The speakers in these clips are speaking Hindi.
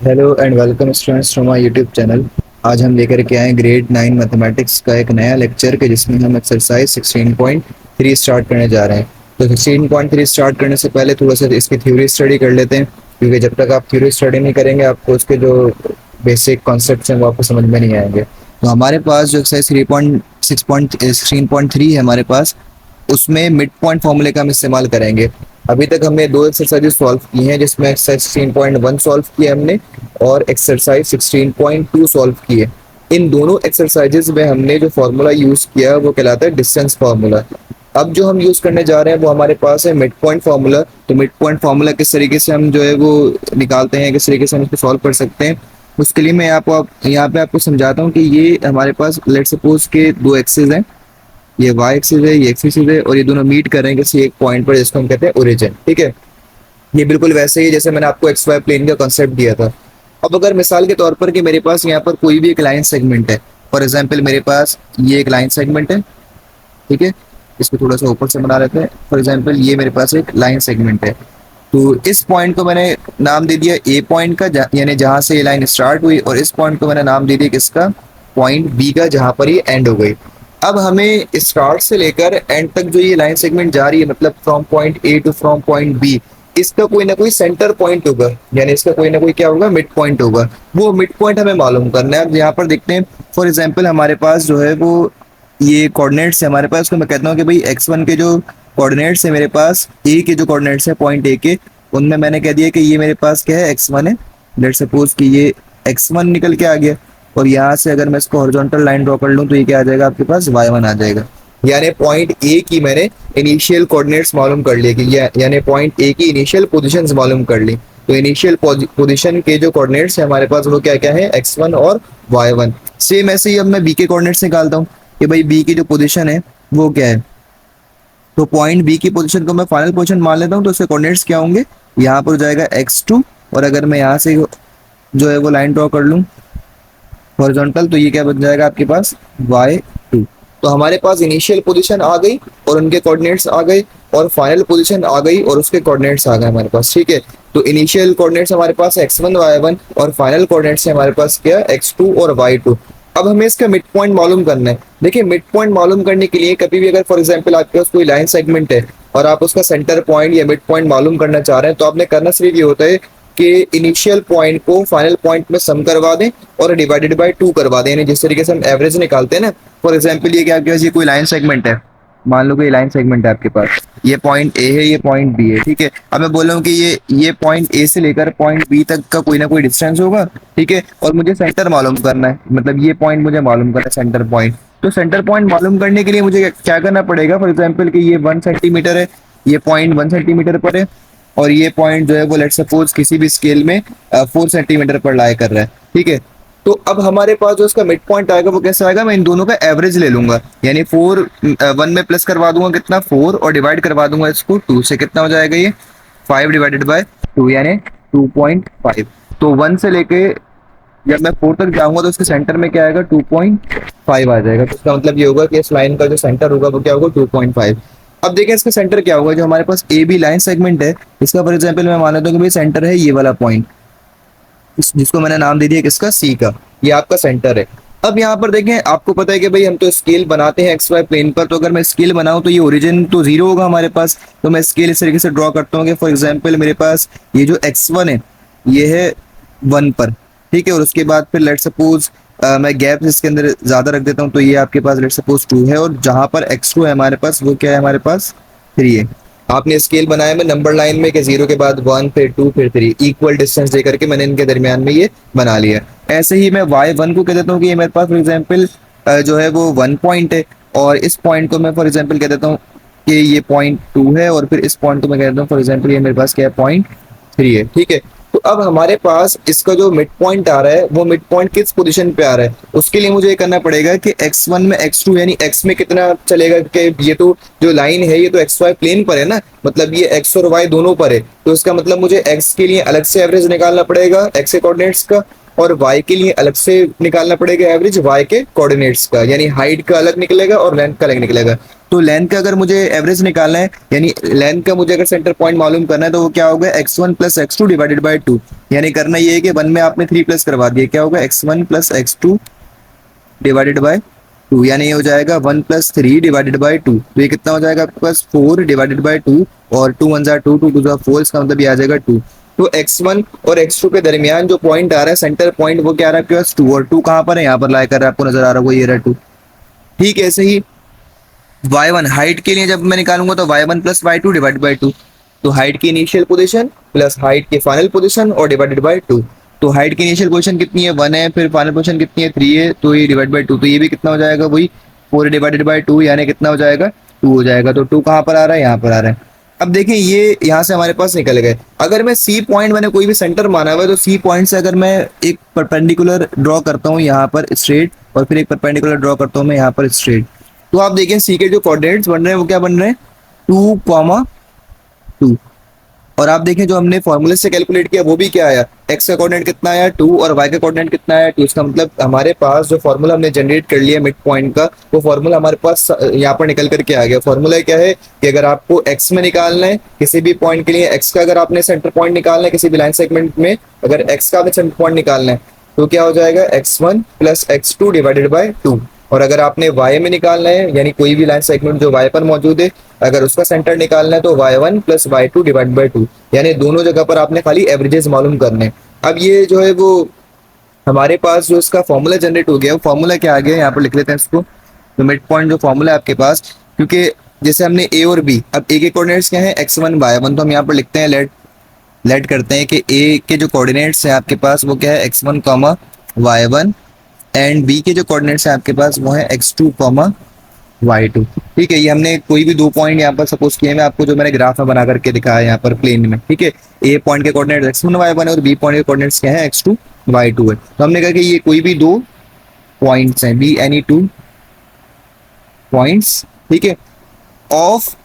Hello and welcome students to my YouTube channel. आज हम लेकर के आए ग्रेड 9 मैथमेटिक्स का एक नया लेक्चर के जिसमें हम एक्सरसाइज 16.3 स्टार्ट करने जा रहे हैं। तो 16.3 स्टार्ट करने से पहले थोड़ा सा इसकी थ्योरी स्टडी कर लेते हैं, क्योंकि जब तक आप थ्योरी स्टडी नहीं करेंगे आपको उसके जो बेसिक कॉन्सेप्ट्स हैं वो आपको समझ में नहीं आएंगे। तो हमारे पास जो एक्सरसाइज 16.3 है हमारे पास, उसमें मिड पॉइंट फॉर्मूले का हम इस्तेमाल करेंगे। अभी तक हमने दो एक्सरसाइजेस सॉल्व की हैं, जिसमें एक्सरसाइज 16.1 सॉल्व किया हमने और एक्सरसाइज 16.2 सॉल्व किए। इन दोनों एक्सरसाइजेस में हमने जो फॉर्मूला यूज किया वो कहलाता है डिस्टेंस फार्मूला। अब जो हम यूज करने जा रहे हैं वो हमारे पास है मिड पॉइंट फार्मूला। तो मिड पॉइंट फार्मूला किस तरीके से हम जो है वो निकालते हैं, किस तरीके से हम इसको सॉल्व कर सकते हैं, उसके लिए मैं यहाँ पे आपको समझाता हूँ कि ये हमारे पास लेट सपोज के दो एक्सिस हैं, ये वाई एक्सिस है, ये एक्सिस है, और ये दोनों मीट कर रहे हैं किसी एक पॉइंट पर जिसको हम कहते हैं ओरिजिन। ठीक है, ये बिल्कुल वैसे ही जैसे मैंने आपको एक्स वाई प्लेन का कॉन्सेप्ट दिया था। अब अगर मिसाल के तौर पर कि मेरे पास यहाँ पर कोई भी एक लाइन सेगमेंट है, फॉर एग्जाम्पल मेरे पास ये एक लाइन सेगमेंट है। ठीक है, इसको थोड़ा सा ऊपर से बना लेते हैं। फॉर एग्जाम्पल ये मेरे पास एक लाइन सेगमेंट है, तो इस पॉइंट को मैंने नाम दे दिया ए पॉइंट का, यानी जहां से ये लाइन स्टार्ट हुई, और इस पॉइंट को मैंने नाम दे दिया किसका, पॉइंट बी का, जहां पर ये एंड हो गई। अब हमें स्टार्ट से लेकर एंड तक जो ये लाइन सेगमेंट जा रही है, मतलब from point A to from point B, इसका कोई ना कोई सेंटर पॉइंट होगा, यानी इसका कोई ना कोई क्या होगा, मिड पॉइंट होगा। वो मिड पॉइंट हमें मालूम करना है। अब यहाँ पर देखते हैं, फॉर एग्जाम्पल हमारे पास जो है वो ये कोऑर्डिनेट्स है हमारे पास, को मैं कहता हूँ कि भाई x1 के जो कोऑर्डिनेट्स है मेरे पास, ए के जो कोऑर्डिनेट्स है पॉइंट ए के, उनमें मैंने कह दिया कि ये मेरे पास क्या है, x1 है। लेट्स सपोज कि ये x1 निकल के आ गया, और यहाँ से अगर मैं इसको हॉरिजॉन्टल लाइन ड्रॉ कर लूँ तो ये क्या आ जाएगा, आपके पास y1 आ जाएगा। यानी पॉइंट ए की मैंने इनिशियल कोऑर्डिनेट्स मालूम कर लिए कि यानी पॉइंट ए की इनिशियल पोजीशंस मालूम कर ली। तो इनिशियल पोजीशन के जो कोऑर्डिनेट्स है हमारे पास वो क्या क्या है, x1 और y1। सेम ऐसे ही अब मैं बी के कोऑर्डिनेट्स निकालता हूँ कि भाई बी की जो पोजीशन है वो क्या है। तो पॉइंट बी की पोजीशन को मैं फाइनल पोजीशन मान लेता हूँ, तो उसके कोऑर्डिनेट्स क्या होंगे, यहाँ पर हो जाएगा x2, और अगर मैं यहाँ से जो है वो लाइन ड्रॉ कर लूँ हॉरिजॉन्टल, तो ये क्या बन जाएगा आपके पास, y2। तो हमारे पास इनिशियल पोजीशन आ गई और उनके कोऑर्डिनेट्स आ गए, और फाइनल पोजीशन आ गई और उसके कोऑर्डिनेट्स आ गए हमारे पास। ठीक है, तो इनिशियल कोऑर्डिनेट्स हमारे पास x1 y1, और फाइनल कोऑर्डिनेट्स हमारे पास क्या, x2 और y2। अब हमें इसका मिड पॉइंट मालूम करना है। देखिए, मिड पॉइंट मालूम करने के लिए कभी भी अगर फॉर एग्जांपल आपके पास कोई लाइन सेगमेंट है और आप उसका सेंटर पॉइंट या मिड पॉइंट मालूम करना चाह रहे हैं, तो आपने करना सिर्फ ये होता है कि इनिशियल पॉइंट को फाइनल पॉइंट में सम करवा दें और डिवाइडेड बाय 2 करवा दें, यानी जिस तरीके से हम एवरेज निकालते हैं ना। फॉर एग्जांपल ये क्या, आपके पास ये कोई लाइन सेगमेंट है, मान लो कि लाइन सेगमेंट है आपके पास, ये पॉइंट ए है, ये पॉइंट बी है। ठीक है, अब मैं बोल रहा हूँ कि ये पॉइंट ए से लेकर पॉइंट बी तक का कोई ना कोई डिस्टेंस होगा। ठीक है, और मुझे सेंटर मालूम करना है, मतलब ये पॉइंट मुझे मालूम करना है, सेंटर पॉइंट। तो सेंटर पॉइंट मालूम करने के लिए मुझे क्या करना पड़ेगा, फॉर एग्जाम्पल कि ये 1 सेंटीमीटर है, ये पॉइंट 1 सेंटीमीटर पर है, और ये पॉइंट जो है वो लेट सपोज किसी भी स्केल में 4 सेंटीमीटर पर लाई कर रहा है। ठीक है, तो अब हमारे पास जो इसका मिड पॉइंट आएगा वो कैसे आएगा, मैं इन दोनों का एवरेज ले लूंगा, यानी 1 में प्लस करवा दूंगा कितना, 4, और डिवाइड करवा दूंगा इसको 2 से, कितना हो जाएगा ये 5 डिवाइडेड बाय 2, यानी 2.5। तो 1 से लेके जब मैं 4 तक जाऊंगा तो उसके सेंटर में क्या आएगा, 2.5 आ जाएगा। तो इसका मतलब ये होगा कि इस लाइन का जो सेंटर होगा वो क्या होगा, 2.5। अब देखें इसका सेंटर क्या होगा, जो हमारे पास ए बी लाइन सेगमेंट है, इसका फॉर एग्जाम्पल मैं मान लेता हूँ कि भाई सेंटर है ये वाला पॉइंट, जिसको मैंने नाम दे दिया किसका, सी का, ये आपका सेंटर है। अब यहाँ पर देखें, आपको पता है कि भाई हम तो स्केल बनाते हैं एक्स वाई प्लेन पर, तो अगर मैं स्केल बनाऊं तो ये ओरिजिन तो 0 होगा हमारे पास। तो मैं स्केल इस तरीके से ड्रॉ करता हूँ कि फॉर एग्जाम्पल मेरे पास ये जो x1 है ये है 1 पर। ठीक है, और उसके बाद फिर लेट सपोज मैं गैप इसके अंदर ज्यादा रख देता हूँ, तो ये आपके पास लेट सपोज 2 है, और जहां पर x2 है हमारे पास वो क्या है, हमारे पास 3 है। आपने स्केल बनाया में नंबर लाइन में कि 0 के बाद 1 फिर 2 फिर 3, इक्वल डिस्टेंस देकर के मैंने इनके दरमियान में ये बना लिया। ऐसे ही मैं y1 को कह देता हूँ कि ये मेरे पास फॉर एग्जांपल जो है वो 1 पॉइंट है, और इस पॉइंट को मैं फॉर एग्जांपल कह देता हूँ कि ये पॉइंट 2 है, और फिर इस पॉइंट को मैं कह देता हूँ फॉर एग्जांपल ये मेरे पास क्या है, पॉइंट 3 है। ठीक है, तो अब हमारे पास इसका जो मिड पॉइंट आ रहा है वो मिड पॉइंट किस पोजीशन पे आ रहा है, उसके लिए मुझे ये करना पड़ेगा कि x1 में x2 यानी x में कितना चलेगा, कि ये तो जो लाइन है ये तो xy प्लेन पर है ना, मतलब ये x और y दोनों पर है। तो इसका मतलब मुझे x के लिए अलग से एवरेज निकालना पड़ेगा x के कोऑर्डिनेट्स का, और y के लिए अलग से निकालना पड़ेगा एवरेज y के कोऑर्डिनेट्स का, यानी हाइट का अलग निकलेगा और लेंथ का अलग निकलेगा। तो लेंथ का अगर मुझे एवरेज निकालना है, यानी लेंथ का मुझे अगर सेंटर पॉइंट मालूम करना है, तो वो क्या होगा, x1 plus x2 divided by 2। यानी करना ये है कि 1 में आपने 3 प्लस करवा दिया, क्या होगा, x1 plus x2 divided by 2। यानी ये हो जाएगा 1 प्लस 3 डिवाइडेड बाय 2। तो ये कितना हो जाएगा आपके पास, 4 डिवाइडेड बाय 2, और 2 1 जा 2, 2 2 जा 4, इसका मतलब ये आ जाएगा 2। तो x1 और x2 के दरमियान जो पॉइंट आ रहा है सेंटर पॉइंट, वो क्या आ रहा है आपके पास, 2। और 2 कहाँ पर है, यहाँ पर लाई कर रहा है, आपको नजर आ रहा है, वो ये रहा 2। ठीक है, ऐसे ही y1 हाइट के लिए जब मैं निकालूंगा तो y1 plus y2 divide by 2। तो हाइट की इनिशियल पोजीशन प्लस हाइट की फाइनल पोजीशन और डिवाइडेड बाय 2। तो हाइट की इनिशियल पोजीशन कितनी है, 1 है, फिर फाइनल पोजीशन कितनी है, 3 है, तो ये डिवाइड बाय 2। तो ये भी कितना हो जाएगा, वही 4 डिवाइडेड बाय 2, यानी कितना हो जाएगा, 2 हो जाएगा। तो 2 कहाँ पर आ रहा है, यहाँ पर आ रहा है। अब देखें, ये यहाँ से हमारे पास निकल गए। अगर मैं सी पॉइंट, मैंने कोई भी सेंटर माना हुआ है, तो सी पॉइंट से अगर मैं एक परपेंडिकुलर ड्रॉ करता हूँ यहाँ पर स्ट्रेट, और फिर एक परपेंडिकुलर ड्रॉ करता हूँ मैं यहाँ पर स्ट्रेट, तो आप देखें सी के जो कोऑर्डिनेट्स बन रहे हैं वो क्या बन रहे हैं, 2,2। और आप देखें जो हमने फॉर्मूले से कैलकुलेट किया वो भी क्या आया, एक्स का कोऑर्डिनेट कितना आया 2, और वाई का कोऑर्डिनेट कितना आया 2। इसका मतलब हमारे पास जो फॉर्मूला हमने जनरेट कर लिया मिड पॉइंट का, वो फॉर्मूला हमारे पास यहाँ पर निकल करके आ गया। फॉर्मूला क्या है कि अगर आपको एक्स में निकालना है किसी भी पॉइंट के लिए, एक्स का अगर आपने सेंटर पॉइंट निकालना है किसी भी लाइन सेगमेंट में, अगर एक्स का आपने सेंटर पॉइंट निकालना है तो क्या हो जाएगा, x1 plus x2 divided by 2। और अगर आपने y में निकालना है, यानी कोई भी लाइन सेगमेंट जो y पर मौजूद है, अगर उसका सेंटर निकालना है तो y1 plus y2 divide by 2। यानी दोनों जगह पर आपने खाली एवरेजेस मालूम करने। अब ये जो है वो हमारे पास जो इसका फॉर्मूला जनरेट हो गया, वो फॉर्मूला क्या आ गया, यहाँ पर लिख लेते हैं इसको। तो मिड पॉइंट जो फॉर्मूला है आपके पास, क्योंकि जैसे हमने ए और बी, अब ए के कोऑर्डिनेट्स क्या है, x1 y1, तो हम यहाँ पर लिखते हैं, लेट करते हैं कि ए के जो कोऑर्डिनेट्स हैं आपके पास वो क्या है, x1 comma y1, and B के जो कोऑर्डिनेट्स हैं आपके पास वो है x2 कॉमा y2। ठीक है, ये हमने कोई भी 2 पॉइंट यहाँ पर सपोज किए, मैं आपको जो मैंने ग्राफ में बना करके दिखाया है यहाँ पर प्लेन में। ठीक है, ए पॉइंट के कोऑर्डिनेट x1 y1 है और बी पॉइंट के कोऑर्डिनेट्स क्या है, x2 y2 है। तो हमने कहा कि ये कोई भी 2 पॉइंट्स हैं, बी एनी 2 पॉइंट्स, ठीक है, of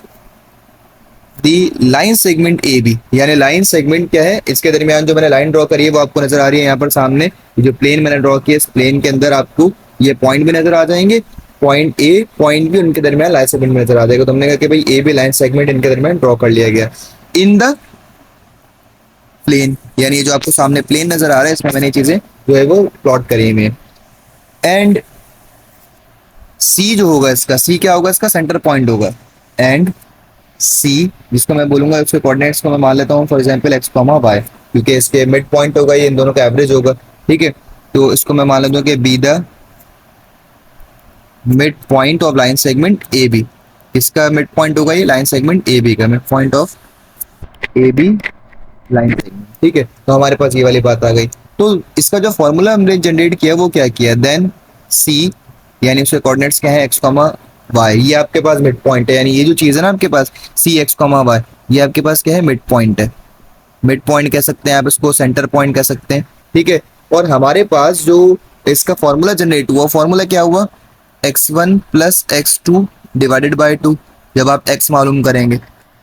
the line segment A B. यानी लाइन सेगमेंट क्या है, इसके दरमियान जो मैंने लाइन ड्रॉ करी है वो आपको नजर आ रही है यहाँ पर सामने। जो प्लेन मैंने ड्रॉ किया, इस प्लेन के अंदर आपको ये पॉइंट भी नजर आ जाएंगे, पॉइंट ए पॉइंट भी उनके दरमियान लाइन सेगमेंट में नजर आ जाएगा। तो हमने कहा कि भाई ए बी लाइन सेगमेंट इनके दरमियान ड्रॉ कर लिया गया इन द प्लेन। यानी ये जो आपको सामने प्लेन नजर आ रहा है, इसमें मैंने चीजें जो है वो प्लॉट करी हुई है। एंड सी जो होगा इसका, सी क्या होगा, इसका सेंटर पॉइंट होगा। एंड सी जिसको मैं बोलूंगा, उसके कोऑर्डिनेट्स को मैं मान लेता हूँ for example X comma Y, क्योंकि इसके मिड पॉइंट होगा, ये इन दोनों का एवरेज होगा। ठीक है, तो इसको मैं मान लेता हूँ कि be the mid point of line segment A B. इसका मिड पॉइंट होगा ये लाइन सेगमेंट ए बी का, mid point of A B line segment. ठीक है, तो हमारे पास ये वाली बात आ गई। तो इसका जो फॉर्मूला हमने जनरेट किया वो क्या किया, देन सी, यानी उसके कोऑर्डिनेट्स क्या है, एक्स कॉमा वाई, ये आपके पास मिड पॉइंट है। यानी ये जो चीज है ना आपके पास सी एक्स कॉमा वाई, ये आपके पास क्या है, मिड पॉइंट है। मिड पॉइंट कह सकते हैं आप इसको, सेंटर पॉइंट कह सकते हैं। ठीक है, और हमारे पास जो इसका फॉर्मूला जनरेट हुआ, फॉर्मूला क्या हुआ, x1 plus x2 divided by 2 जब आप x मालूम करेंगे,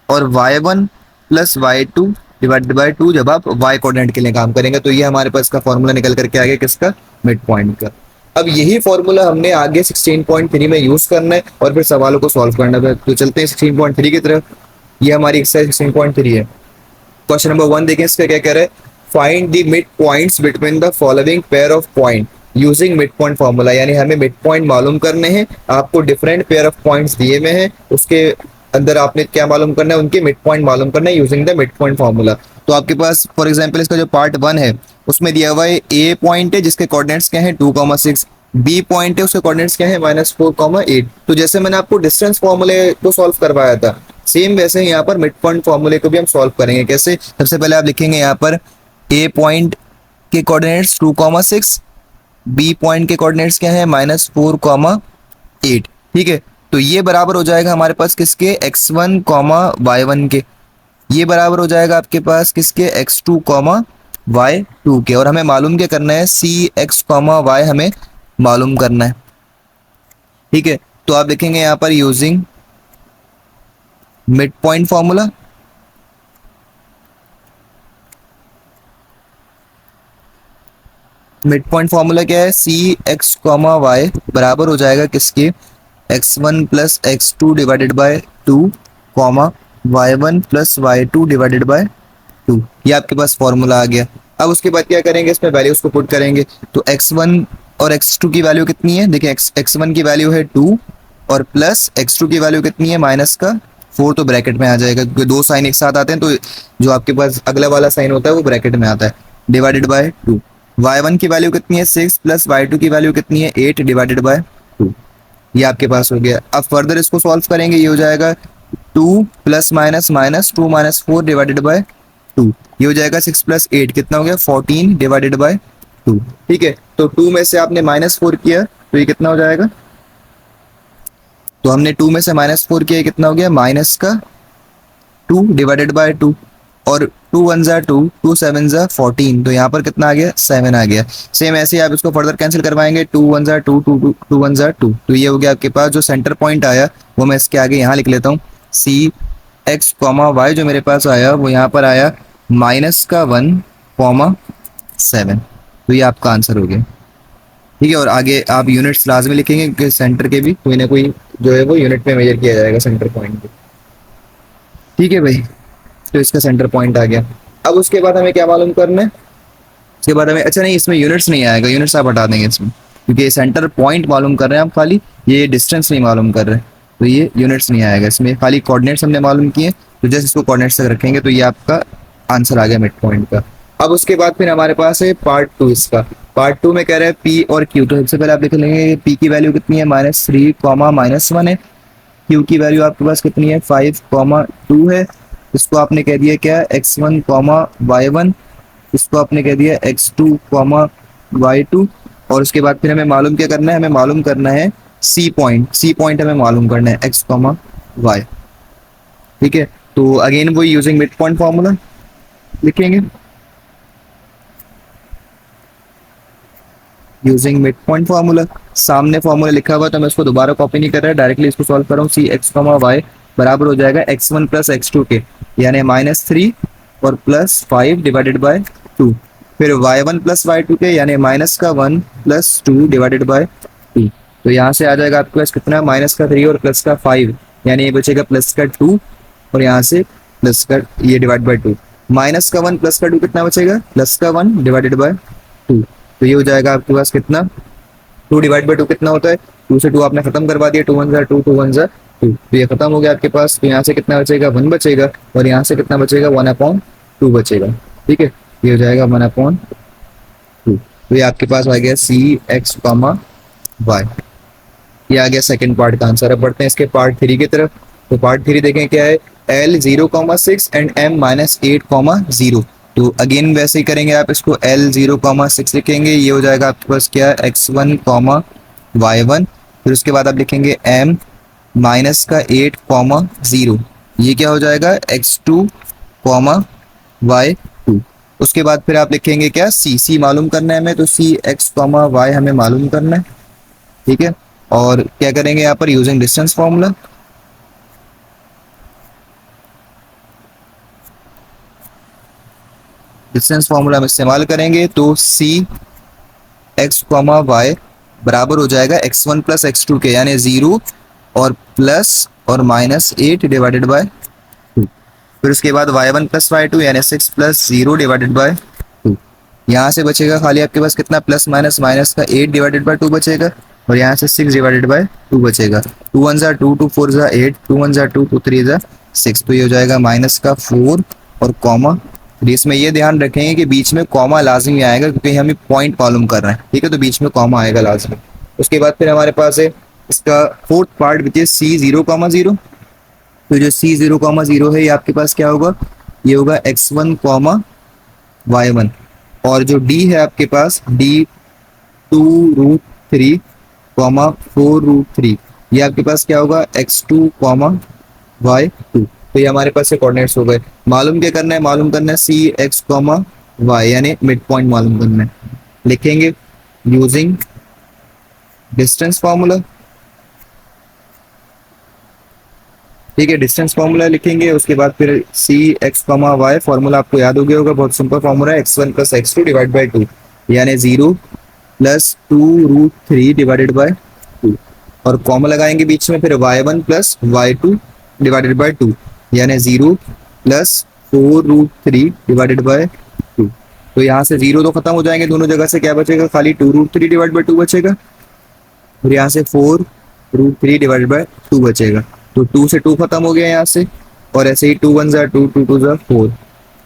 और y1 plus y2 divided by 2 जब आप y कोऑर्डिनेट के लिए काम करेंगे। तो ये हमारे पास का फॉर्मूला निकल करके आ गया किसका, मिड पॉइंट का। अब यही फॉर्मूला हमने आगे 16.3 में यूज करना है और फिर सवालों को सॉल्व करना है। तो चलते हैं 16.3 की तरफ। ये हमारी एक्सरसाइज 16.3 है। क्वेश्चन नंबर 1 देखें, इसका क्या कह रहा है, find the mid points between the following pair of point using mid point formula. यानी हमें मिड पॉइंट मालूम करने हैं, आपको डिफरेंट पेयर ऑफ पॉइंट्स दिए हुए हैं, उसके अंदर आपने क्या मालूम करना है, उनके मिड पॉइंट मालूम करना है using the mid point formula. तो आपके पास फॉर एग्जांपल इसका जो पार्ट 1 है उसमें दिया हुआ है ए पॉइंट है जिसके कोऑर्डिनेट्स क्या है 2,6, बी पॉइंट है उसके कोऑर्डिनेट्स क्या है -4,8। तो जैसे मैंने आपको डिस्टेंस फॉर्मूले को सॉल्व करवाया था, सेम वैसे ही यहाँ पर मिड पॉइंट फॉर्मूले को भी हम सॉल्व करेंगे। कैसे, सबसे पहले आप लिखेंगे यहाँ पर ए पॉइंट के कोऑर्डिनेट्स 2,6, बी पॉइंट के कोऑर्डिनेट्स क्या है -4,8। ठीक है, तो ये बराबर हो जाएगा हमारे पास किसके, x1 y1 के। ये बराबर हो जाएगा आपके पास किसके, x2 y2 के। और हमें मालूम क्या करना है, सी एक्स y हमें मालूम करना है। ठीक है, तो आप देखेंगे यहाँ पर using mid point formula, mid point formula क्या है, सी एक्स y बराबर हो जाएगा किसके, x1 plus x2 divided by 2 comma y1 plus y2 divided by 2। ये आपके पास फॉर्मूला आ गया। अब उसके बाद क्या करेंगे, इसमें वैल्यूज को पुट करेंगे। तो x1 और x2 की वैल्यू कितनी है, देखिए x1 की वैल्यू है 2 और प्लस x2 की वैल्यू कितनी है माइनस का 4, तो ब्रैकेट में आ जाएगा क्योंकि दो साइन एक साथ आते हैं, तो जो आपके पास अगला वाला साइन होता है वो ब्रैकेट में आता है, डिवाइडेड बाय 2। y1 की वैल्यू कितनी है 6 प्लस y2 की वैल्यू कितनी है 8 डिवाइडेड बाय 2। ये आपके पास हो गया। अब फर्दर इसको सॉल्व करेंगे, ये हो जाएगा 2 plus minus minus 2 minus 4 divided by 2। ये हो जाएगा 6 प्लस 8 कितना हो गया 14 डिवाइडेड बाय 2। ठीक है, तो 2 में से आपने -4 किया तो ये कितना हो जाएगा, तो हमने 2 में से -4 किया, कितना हो गया माइनस का 2 डिवाइडेड बाय 2। और 2 1 जा 2, 2 7 जा 14, तो यहाँ पर कितना आ गया 7 आ गया। सेम ऐसे ही आप इसको फर्दर कैंसिल करवाएंगे, 2 1 जा 2, 2 1 जा 2, तो ये हो गया आपके पास जो सेंटर पॉइंट आया वो मैं इसके आगे यहाँ लिख लेता हूँ, सी एक्स कॉमा वाई जो मेरे पास आया वो यहाँ पर आया -1,7। तो ये आपका आंसर हो गया। ठीक है, और आगे आप यूनिट्स लाजमी लिखेंगे क्योंकि सेंटर के भी कोई ना कोई जो है वो यूनिट में मेजर किया जाएगा सेंटर पॉइंट पे। ठीक है भाई, तो इसका सेंटर पॉइंट आ गया। अब उसके बाद हमें क्या मालूम करना है, उसके बाद हमें, अच्छा नहीं इसमें यूनिट्स नहीं आएगा, यूनिट्स आप हटा देंगे इसमें क्योंकि सेंटर पॉइंट मालूम कर रहे हैं आप खाली, ये डिस्टेंस नहीं मालूम कर रहे, तो ये यूनिट्स नहीं आएगा इसमें, खाली कोऑर्डिनेट्स हमने मालूम किए, तो जैसे इसको कोऑर्डिनेट्स तक रखेंगे तो ये आपका आंसर आ गया मिड पॉइंट का। अब उसके बाद फिर हमारे पास है पार्ट 2 इसका। पार्ट 2 में कह रहे हैं पी और क्यू, तो सबसे पहले आप लिख लेंगे पी की वैल्यू कितनी है -3 -1 है, क्यू की वैल्यू आपके पास कितनी है 5 2 है, इसको आपने कह दिया क्या x1 y1, इसको आपने कह दिया x2 y2। और उसके बाद फिर हमें मालूम क्या करना है, हमें मालूम करना है सी पॉइंट हमें मालूम करना है x y। ठीक है, तो अगेन वो यूजिंग मिड पॉइंट फॉर्मूला लिखेंगे, यूजिंग मिड पॉइंट फॉर्मूला। सामने फॉर्मूला लिखा हुआ तो मैं इसको दोबारा कॉपी नहीं कर रहा, डायरेक्टली इसको सॉल्व कर रहा हूँ। सी एक्स वाई बराबर हो जाएगा x1 प्लस x2 के, यानी -3 और +5 डिवाइडेड बाय 2। फिर y1 प्लस y2 के, यानी -1 प्लस 2 डिवाइडेड बाय 2। तो यहाँ से आ जाएगा आपके पास कितना -3 और +5, यानी ये बचेगा +2 और यहाँ से प्लस का ये डिवाइड बाय 2। -1 +2 कितना बचेगा +1 डिवाइडेड बाय 2। तो ये हो जाएगा आपके पास कितना 2 डिवाइड बाय 2 कितना होता है, 2 से 2 आपने खत्म करवा दिया, 2 1 जा 2, 2 1 जा 2, तो ये खत्म हो गया आपके पास। तो यहाँ से कितना बचेगा 1 बचेगा और यहाँ से कितना बचेगा 1/2 बचेगा। ठीक है, ये हो जाएगा 1/2। तो ये आपके पास आ गया सी एक्स वाई, ये आ गया सेकंड पार्ट का आंसर। अब बढ़ते हैं इसके पार्ट 3 की तरफ। तो पार्ट 3 देखें क्या है, L 0,6 एंड M -8,0। तो अगेन वैसे ही करेंगे आप, इसको L 0,6 लिखेंगे, ये हो जाएगा आपके पास क्या x1 y1। फिर उसके बाद आप लिखेंगे M -8,0, ये क्या हो जाएगा x2 y2। उसके बाद फिर आप लिखेंगे क्या C मालूम करना है हमें, तो C x y हमें मालूम करना है। ठीक है, और क्या करेंगे यहाँ पर using distance formula, distance formula में इस्तेमाल करेंगे। तो सी एक्स वाई बराबर हो जाएगा x1 प्लस x2 के, यानी 0 और प्लस और -8 डिवाइडेड बाय 2। फिर उसके बाद y1 प्लस y2 यानी 6 प्लस 0 डिवाइडेड बाय 2। यहाँ से बचेगा खाली आपके पास कितना प्लस माइनस का 8 डिवाइडेड बाय 2 बचेगा, और यहाँ से 6 डिवाइडेड बाय 2 बचेगा। 2 1 जा 2, 2 4 जा 8, 2 1 जा 2, 2 3 जा 6, तो ये हो जाएगा -4 और कॉमा। इसमें ये ध्यान रखेंगे कि बीच में कॉमा लाजमी आएगा क्योंकि हमें पॉइंट मालूम कर रहे हैं। ठीक है, तो बीच में कॉमा आएगा लाजमी। उसके बाद फिर हमारे पास है इसका fourth part which is C 0,0। तो जो C 0,0 है ये आपके पास क्या होगा, ये होगा x1 y1। और जो D है आपके पास D 2√3 4√3, ये आपके पास क्या होगा x2 y2। तो ये हमारे पास से कोऑर्डिनेट्स हो गए। मालूम क्या करना है, मालूम करना है सी एक्स वाई, यानी मिड पॉइंट मालूम करना है। लिखेंगे यूजिंग डिस्टेंस फार्मूला। ठीक है, डिस्टेंस फार्मूला लिखेंगे। उसके बाद फिर सी एक्स वाई फार्मूला आपको याद हो गया होगा, बहुत सिंपल फार्मूला है, x1 plus x2 divide by 2, यानी 0 प्लस 2√3 डिवाइडेड बाय 2। और कॉमा लगाएंगे बीच में, फिर y1 plus y2 divided by 2, यानी 0 प्लस 4√3 डिवाइडेड बाय 2। तो यहाँ से 0 तो खत्म हो जाएंगे, दोनों जगह से क्या बचेगा, खाली 2√3 डिवाइड बाय 2 बचेगा, और यहाँ से 4√3 डिवाइडेड बाय 2 बचेगा। तो 2 से 2 खत्म हो गया यहाँ से, और ऐसे ही 2 1 ज़ा 2, 2 2 ज़ा 4।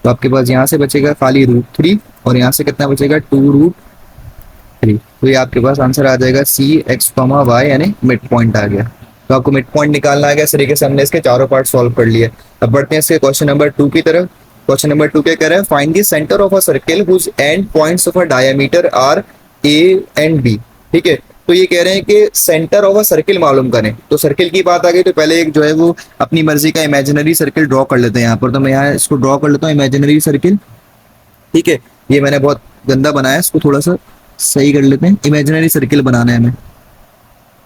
तो आपके पास यहाँ से बचेगा खाली √3, और यहाँ से कितना बचेगा 2√3। तो ये आपके पास आंसर आ जाएगा C(x, y) यानी मिड पॉइंट आ गया। तो आपको मिड पॉइंट निकालना आ गया। इस तरीके से हमने इसके चारों पार्ट सॉल्व कर लिए। अब बढ़ते हैं इसके क्वेश्चन नंबर 2 की तरफ। क्वेश्चन नंबर 2 क्या कह रहा है, find the centre of a circle whose end points of a diameter are A and B। ठीक है, तो ये कह रहे हैं कि सेंटर ऑफ अ सर्किल मालूम करें। तो सर्किल की बात आ गई तो पहले एक जो है वो अपनी मर्जी का इमेजिनरी सर्किल ड्रॉ कर लेते हैं यहाँ पर। तो मैं यहाँ इसको ड्रॉ कर लेता हूँ इमेजिनरी सर्किल। ठीक है, ये मैंने बहुत गंदा बनाया है, इसको थोड़ा सा सही कर लेते हैं। इमेजिनरी सर्किल बनाना है हमें,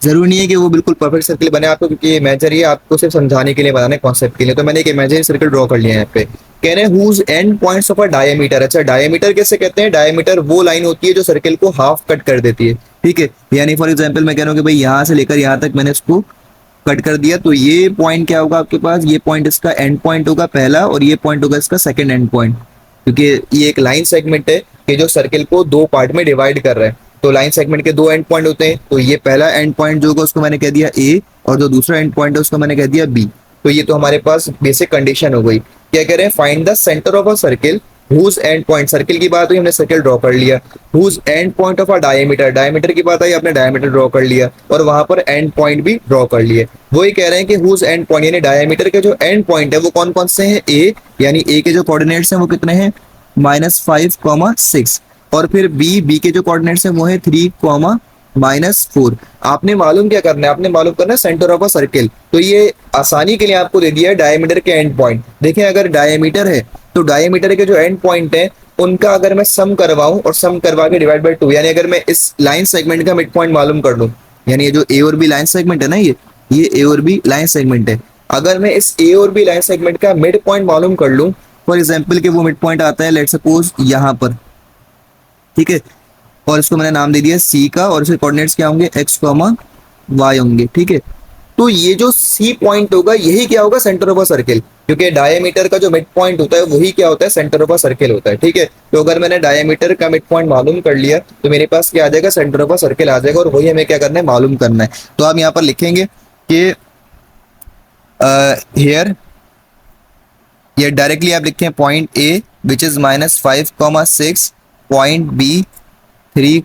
जरूरी नहीं है कि वो बिल्कुल परफेक्ट सर्किल बने आपको, क्योंकि इमेजिनरी आपको सिर्फ समझाने के लिए बनाना है, कॉन्सेप्ट के लिए। तो मैंने एक इमेजिनरी सर्किल ड्रॉ कर लिया है यहाँ पे। कह रहे हैं whose end points of a diameter. अच्छा, डायमीटर कैसे कहते हैं, डायमीटर वो लाइन होती है जो सर्किल को हाफ कट कर देती है। ठीक है, यानी फॉर एग्जाम्पल मैं कह रहा हूँ कि भाई यहाँ से लेकर यहाँ तक मैंने इसको कट कर दिया, तो ये पॉइंट क्या होगा आपके पास, ये पॉइंट इसका एंड पॉइंट होगा पहला, और ये पॉइंट होगा इसका सेकंड एंड पॉइंट, क्योंकि ये एक लाइन सेगमेंट है कि जो सर्किल को दो पार्ट में डिवाइड कर रहा है। तो लाइन सेगमेंट के दो एंड पॉइंट होते हैं, तो ये पहला एंड पॉइंट जो होगा उसको मैंने कह दिया ए, और जो दूसरा एंड पॉइंट है उसको मैंने कह दिया बी। तो ये तो हमारे पास बेसिक कंडीशन हो गई। क्या कह रहे हैं, find the centre of a circle whose end point. Circle की बात हुई, हमने सर्किल ड्रॉ कर लिया। Whose end point of a diameter, diameter की बात आई, आपने डायमीटर ड्रॉ कर लिया, और वहां पर एंड पॉइंट भी ड्रॉ कर लिए। वही कह रहे हैं कि हुज एंड पॉइंट, यानी डायमीटर के जो एंड पॉइंट है वो कौन कौन से हैं, ए, यानी ए के जो कोऑर्डिनेट्स हैं वो कितने हैं, -5, 6, और फिर बी के जो कोऑर्डिनेट्स हैं वो है 3, -4। आपने मालूम क्या करना है, आपने मालूम करना है सेंटर ऑफ अ सर्किल। तो ये आसानी के लिए आपको दे दिया है डायमीटर के एंड पॉइंट। देखें, अगर डायमीटर है तो डायमीटर के जो एंड पॉइंट है उनका अगर मैं सम करवाऊं और सम करवा के डिवाइड बाय 2, यानी अगर मैं इस लाइन सेगमेंट का मिड पॉइंट मालूम कर लूं, यानी ये जो ए और बी लाइन सेगमेंट है ना, ये ए और बी लाइन सेगमेंट है, अगर मैं इस ए और बी लाइन सेगमेंट का मिड पॉइंट मालूम कर लूं, फॉर एग्जाम्पल कि वो मिड पॉइंट आता है लेट सपोज यहाँ पर। ठीक है, और इसको मैंने नाम दे दिया सी का, और इसके कोऑर्डिनेट्स क्या होंगे, x, y होंगे। ठीक है, तो ये जो सी पॉइंट होगा यही क्या होगा, सेंटर ऑफ अ सर्किल, क्योंकि डायमीटर का जो मिड पॉइंट होता है वही क्या होता है, सेंटर ऑफ अ सर्किल होता है। ठीक है, तो अगर मैंने डायमीटर का मिड पॉइंट मालूम कर लिया तो मेरे पास क्या आ जाएगा, सेंटर ऑफ अ सर्किल आ जाएगा, और वही हमें क्या करना है, मालूम करना है। तो आप यहाँ पर लिखेंगे कि हियर, ये डायरेक्टली आप लिखते हैं point A which is -5, 6, point B 3,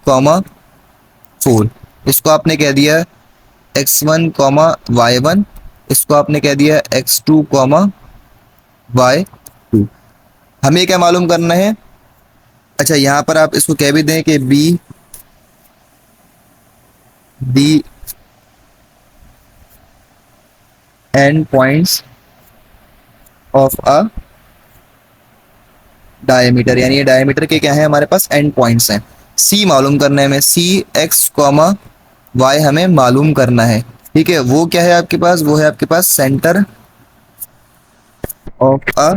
4। इसको आपने कह दिया x1, y1, इसको आपने कह दिया x2, y2। हमें क्या मालूम करना है, अच्छा यहाँ पर आप इसको कह भी दें कि be end points of a diameter, यानी ये डायमीटर के क्या है हमारे पास, एंड पॉइंट्स हैं। सी मालूम करना है हमें, सी x, y हमें मालूम करना है। ठीक है, वो क्या है आपके पास, वो है आपके पास centre of a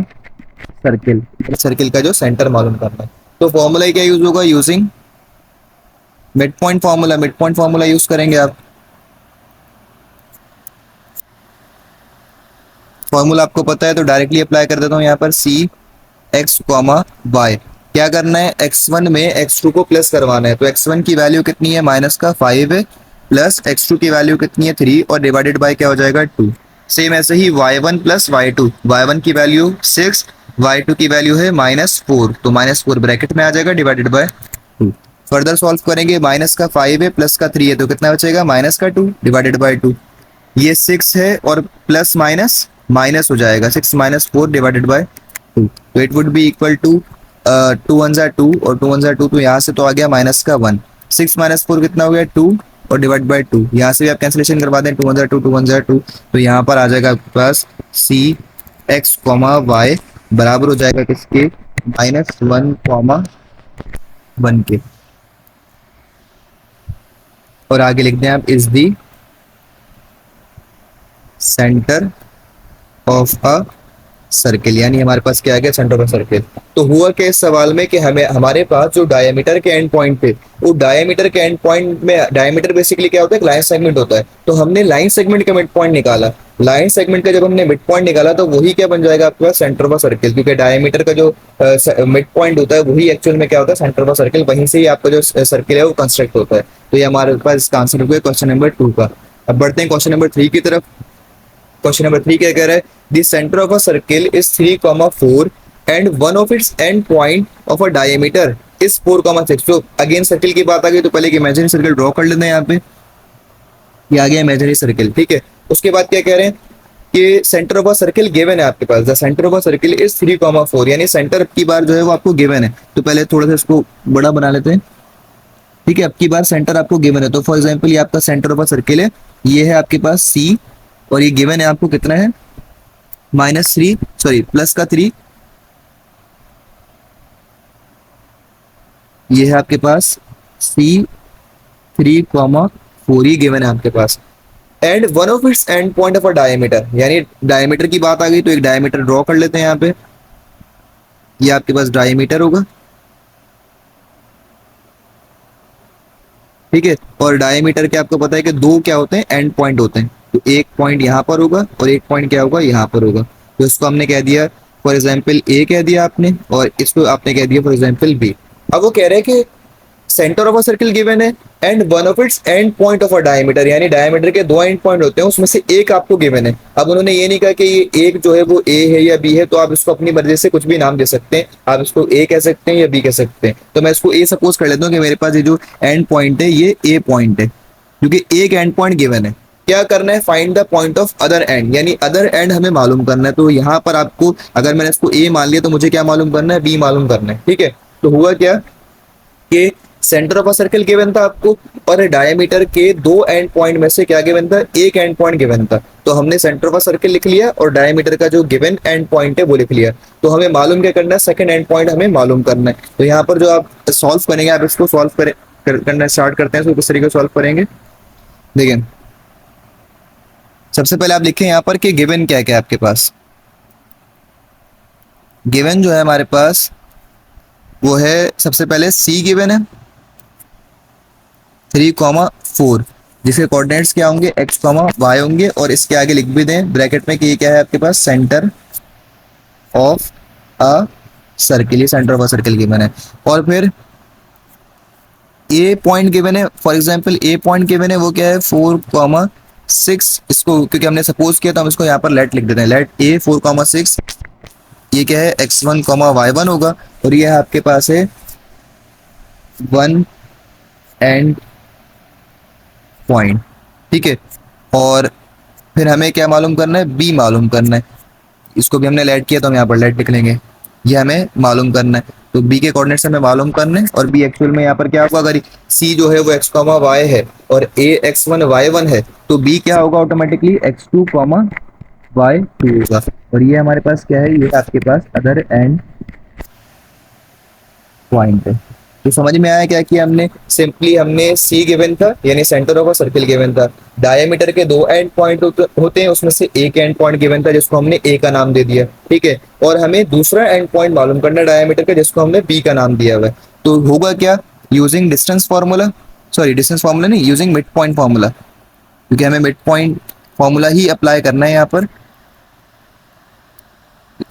circle, circle का जो सेंटर मालूम करना है। तो फॉर्मूला क्या यूज होगा, using mid point formula. Mid point formula use करेंगे आप। फॉर्मूला आपको पता है तो डायरेक्टली अप्लाई कर देता हूँ यहाँ पर, सी x, y। क्या करना है, x1 में x2 को प्लस करवाना है। तो x1 की वैल्यू कितनी है, -5 है, प्लस x2 की वैल्यू कितनी है, 3, और डिवाइडेड बाय क्या हो जाएगा, 2। सेम ऐसे ही y1 प्लस y2, y1 की वैल्यू 6, y2 की वैल्यू है -4, तो -4 ब्रैकेट में आ जाएगा, डिवाइडेड बाय 2। फर्दर सॉल्व करेंगे, माइनस का 5 है, प्लस का 3 है, तो कितना बचेगा, -2 डिवाइडेड बाय 2। ये 6 है और प्लस माइनस माइनस हो जाएगा, 6 - 4 डिवाइडेड बाय 2। तो it would be equal to 2 1 ज़ा 2, और 2 1 ज़ा 2, तो यहाँ से तो आ गया -1। 6 - 4 कितना हो गया, 2, और डिवाइड बाय 2। यहाँ से भी आप कैंसिलेशन करवा दें, 2 1 ज़ा 2, 2 1 ज़ा 2, तो यहाँ पर आ जाएगा आपके पास सी x, y बराबर हो जाएगा किसके, -1, 1 के। और आगे लिखते हैं आप, is the centre of a circle, यानी हमारे पास क्या आ गया, सेंटर ऑफ सर्किल। तो हुआ क्या इस सवाल में कि हमें हमारे पास जो डायमीटर के एंड पॉइंट थे वो डायमीटर के एंड पॉइंट में, डायमीटर बेसिकली क्या होता है, लाइन सेगमेंट होता है, तो हमने लाइन सेगमेंट का मिड पॉइंट निकाला। लाइन सेगमेंट का जब हमने मिड पॉइंट निकाला तो वही क्या बन जाएगा आपके पास, सेंटर ऑफ सर्किल, क्योंकि डायमीटर का जो मिड पॉइंट होता है वही एक्चुअल में क्या होता है, सेंटर ऑफ सर्किल, वहीं से ही आपका जो सर्किल है वो कंस्ट्रक्ट होता है। तो ये हमारे पास इसका आंसर हो गया क्वेश्चन नंबर 2 का। अब बढ़ते हैं क्वेश्चन नंबर 3 की तरफ। क्वेश्चन नंबर 3 क्या कह रहा है, the centre of a circle is 3,4 and one of its end point of a diameter is 4,6। तो अगेन सर्किल की बात आ गई तो पहले एक इमेजिनरी सर्किल ड्रॉ कर लेते हैं यहाँ पे, ये आ गया इमेजिनरी सर्किल, ठीक है। उसके बाद क्या कह रहे हैं कि centre of a circle given है आपके पास, the centre of a circle is 3,4, यानी सेंटर की बार जो है वो आपको गिवन है। तो पहले थोड़ा सा इसको बड़ा बना लेते हैं, ठीक है। अब की बार सेंटर आपको गिवन है, तो फॉर एग्जांपल ये आपका सेंटर ऑफ अ सर्किल है, ये है आपके पास सी, और ये गिवन है आपको कितना है, -3, सॉरी प्लस का 3, ये है आपके पास सी 3,4, ये गिवन है आपके पास। And one of its end point of a diameter, यानी डायमीटर की बात आ गई तो एक डायमीटर ड्रॉ कर लेते हैं यहाँ पे, ये आपके पास डायमीटर होगा, ठीक है। और डायमीटर के आपको पता है कि दो क्या होते हैं, एंड पॉइंट होते हैं, तो एक पॉइंट यहाँ पर होगा और एक पॉइंट क्या होगा, यहाँ पर होगा। तो इसको हमने कह दिया फॉर एग्जाम्पल ए कह दिया आपने, और इसको आपने कह दिया फॉर एग्जाम्पल बी। अब वो कह रहे हैं कि centre of a circle given है and one of its end point of a diameter, यानी डायमीटर के दो एंड पॉइंट होते हैं, उसमें से एक आपको गिवन है। अब उन्होंने ये नहीं कहा कि ये एक जो है वो ए है या बी है, तो आप इसको अपनी मर्जी से कुछ भी नाम दे सकते हैं, आप इसको ए कह सकते हैं या बी कह सकते हैं। तो मैं इसको ए सपोज कर लेता हूँ कि मेरे पास ये जो एंड पॉइंट है ये ए पॉइंट है, क्योंकि एक एंड पॉइंट गिवन है। क्या करना है, find the point of other and, यानी अदर एंड हमें मालूम करना है। तो यहाँ पर आपको, अगर मैंने इसको ए मान लिया तो मुझे क्या मालूम करना है, बी मालूम करना है, ठीक है। तो हुआ क्या कि centre of a circle given था आपको, और डायमीटर के दो एंड पॉइंट में से क्या गिवन था, एक एंड पॉइंट गिवन था। तो हमने सेंटर ऑफ अ सर्किल लिख लिया और डायमीटर का जो गिवन एंड पॉइंट है वो लिख लिया। तो हमें मालूम क्या करना है, सेकंड एंड पॉइंट हमें मालूम करना है। तो यहाँ पर जो आप सॉल्व करेंगे, आप इसको सॉल्व करना स्टार्ट करते हैं, तो किस तरीके से सॉल्व करेंगे, देखिए। सबसे पहले आप लिखें यहाँ पर कि गिवन क्या क्या है आपके पास। गिवन जो है हमारे पास वो है, सबसे पहले सी गिवन है 3,4, जिसके कोऑर्डिनेट्स क्या होंगे, x, y होंगे, और इसके आगे लिख भी दें ब्रैकेट में कि ये क्या है आपके पास, सेंटर ऑफ अ सर्किल, ये centre of a circle given है। और फिर ए पॉइंट गिवन है, for example A point given है वो क्या है, 4,6, इसको क्योंकि हमने सपोज किया तो हम इसको यहाँ पर लेट लिख देते हैं, लेट ए 4,6, ये क्या है, x1, y1 होगा, और ये आपके पास है 1 एंड पॉइंट, ठीक है। और फिर हमें क्या मालूम करना है, बी मालूम करना है, इसको भी हमने लेट किया तो हम यहाँ पर लेट लिख लेंगे, ये हमें मालूम करना है। तो बी के कोऑर्डिनेट्स हमें मालूम करने हैं, और बी एक्चुअल में यहाँ पर क्या होगा, अगर सी जो है वो x, y है और a x1 y1 है, तो बी क्या होगा, ऑटोमेटिकली x2, y2 होगा। और ये हमारे पास क्या है, ये आपके पास अदर एंड पॉइंट है। तो समझ में आया क्या किया हमने, सिंपली हमने सी गिवन था, यानी centre of a circle given था, डायमीटर के दो एंड पॉइंट होते हैं, उसमें से एक एंड पॉइंट गिवन था जिसको हमने ए का नाम दे दिया, ठीक है। और हमें दूसरा एंड पॉइंट मालूम करना है डायमीटर का, जिसको हमने बी का नाम दिया हुआ है। तो होगा क्या, using distance formula, sorry distance formula नहीं, यूजिंग मिड पॉइंट फार्मूला, क्योंकि हमें मिड पॉइंट फार्मूला ही अप्लाई करना है यहाँ पर,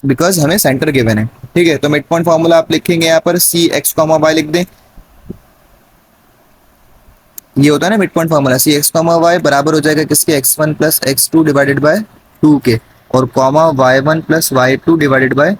बिकॉज हमें सेंटर गिवन है, ठीक है। तो मिड पॉइंट फार्मूला आप लिखेंगे यहाँ पर, सी x, y लिख दें, ये होता है ना मिड पॉइंट फार्मूला, सी x, y बराबर हो जाएगा किसके, x1 plus x2 divided by 2 के, और comma y1 plus y2 divided by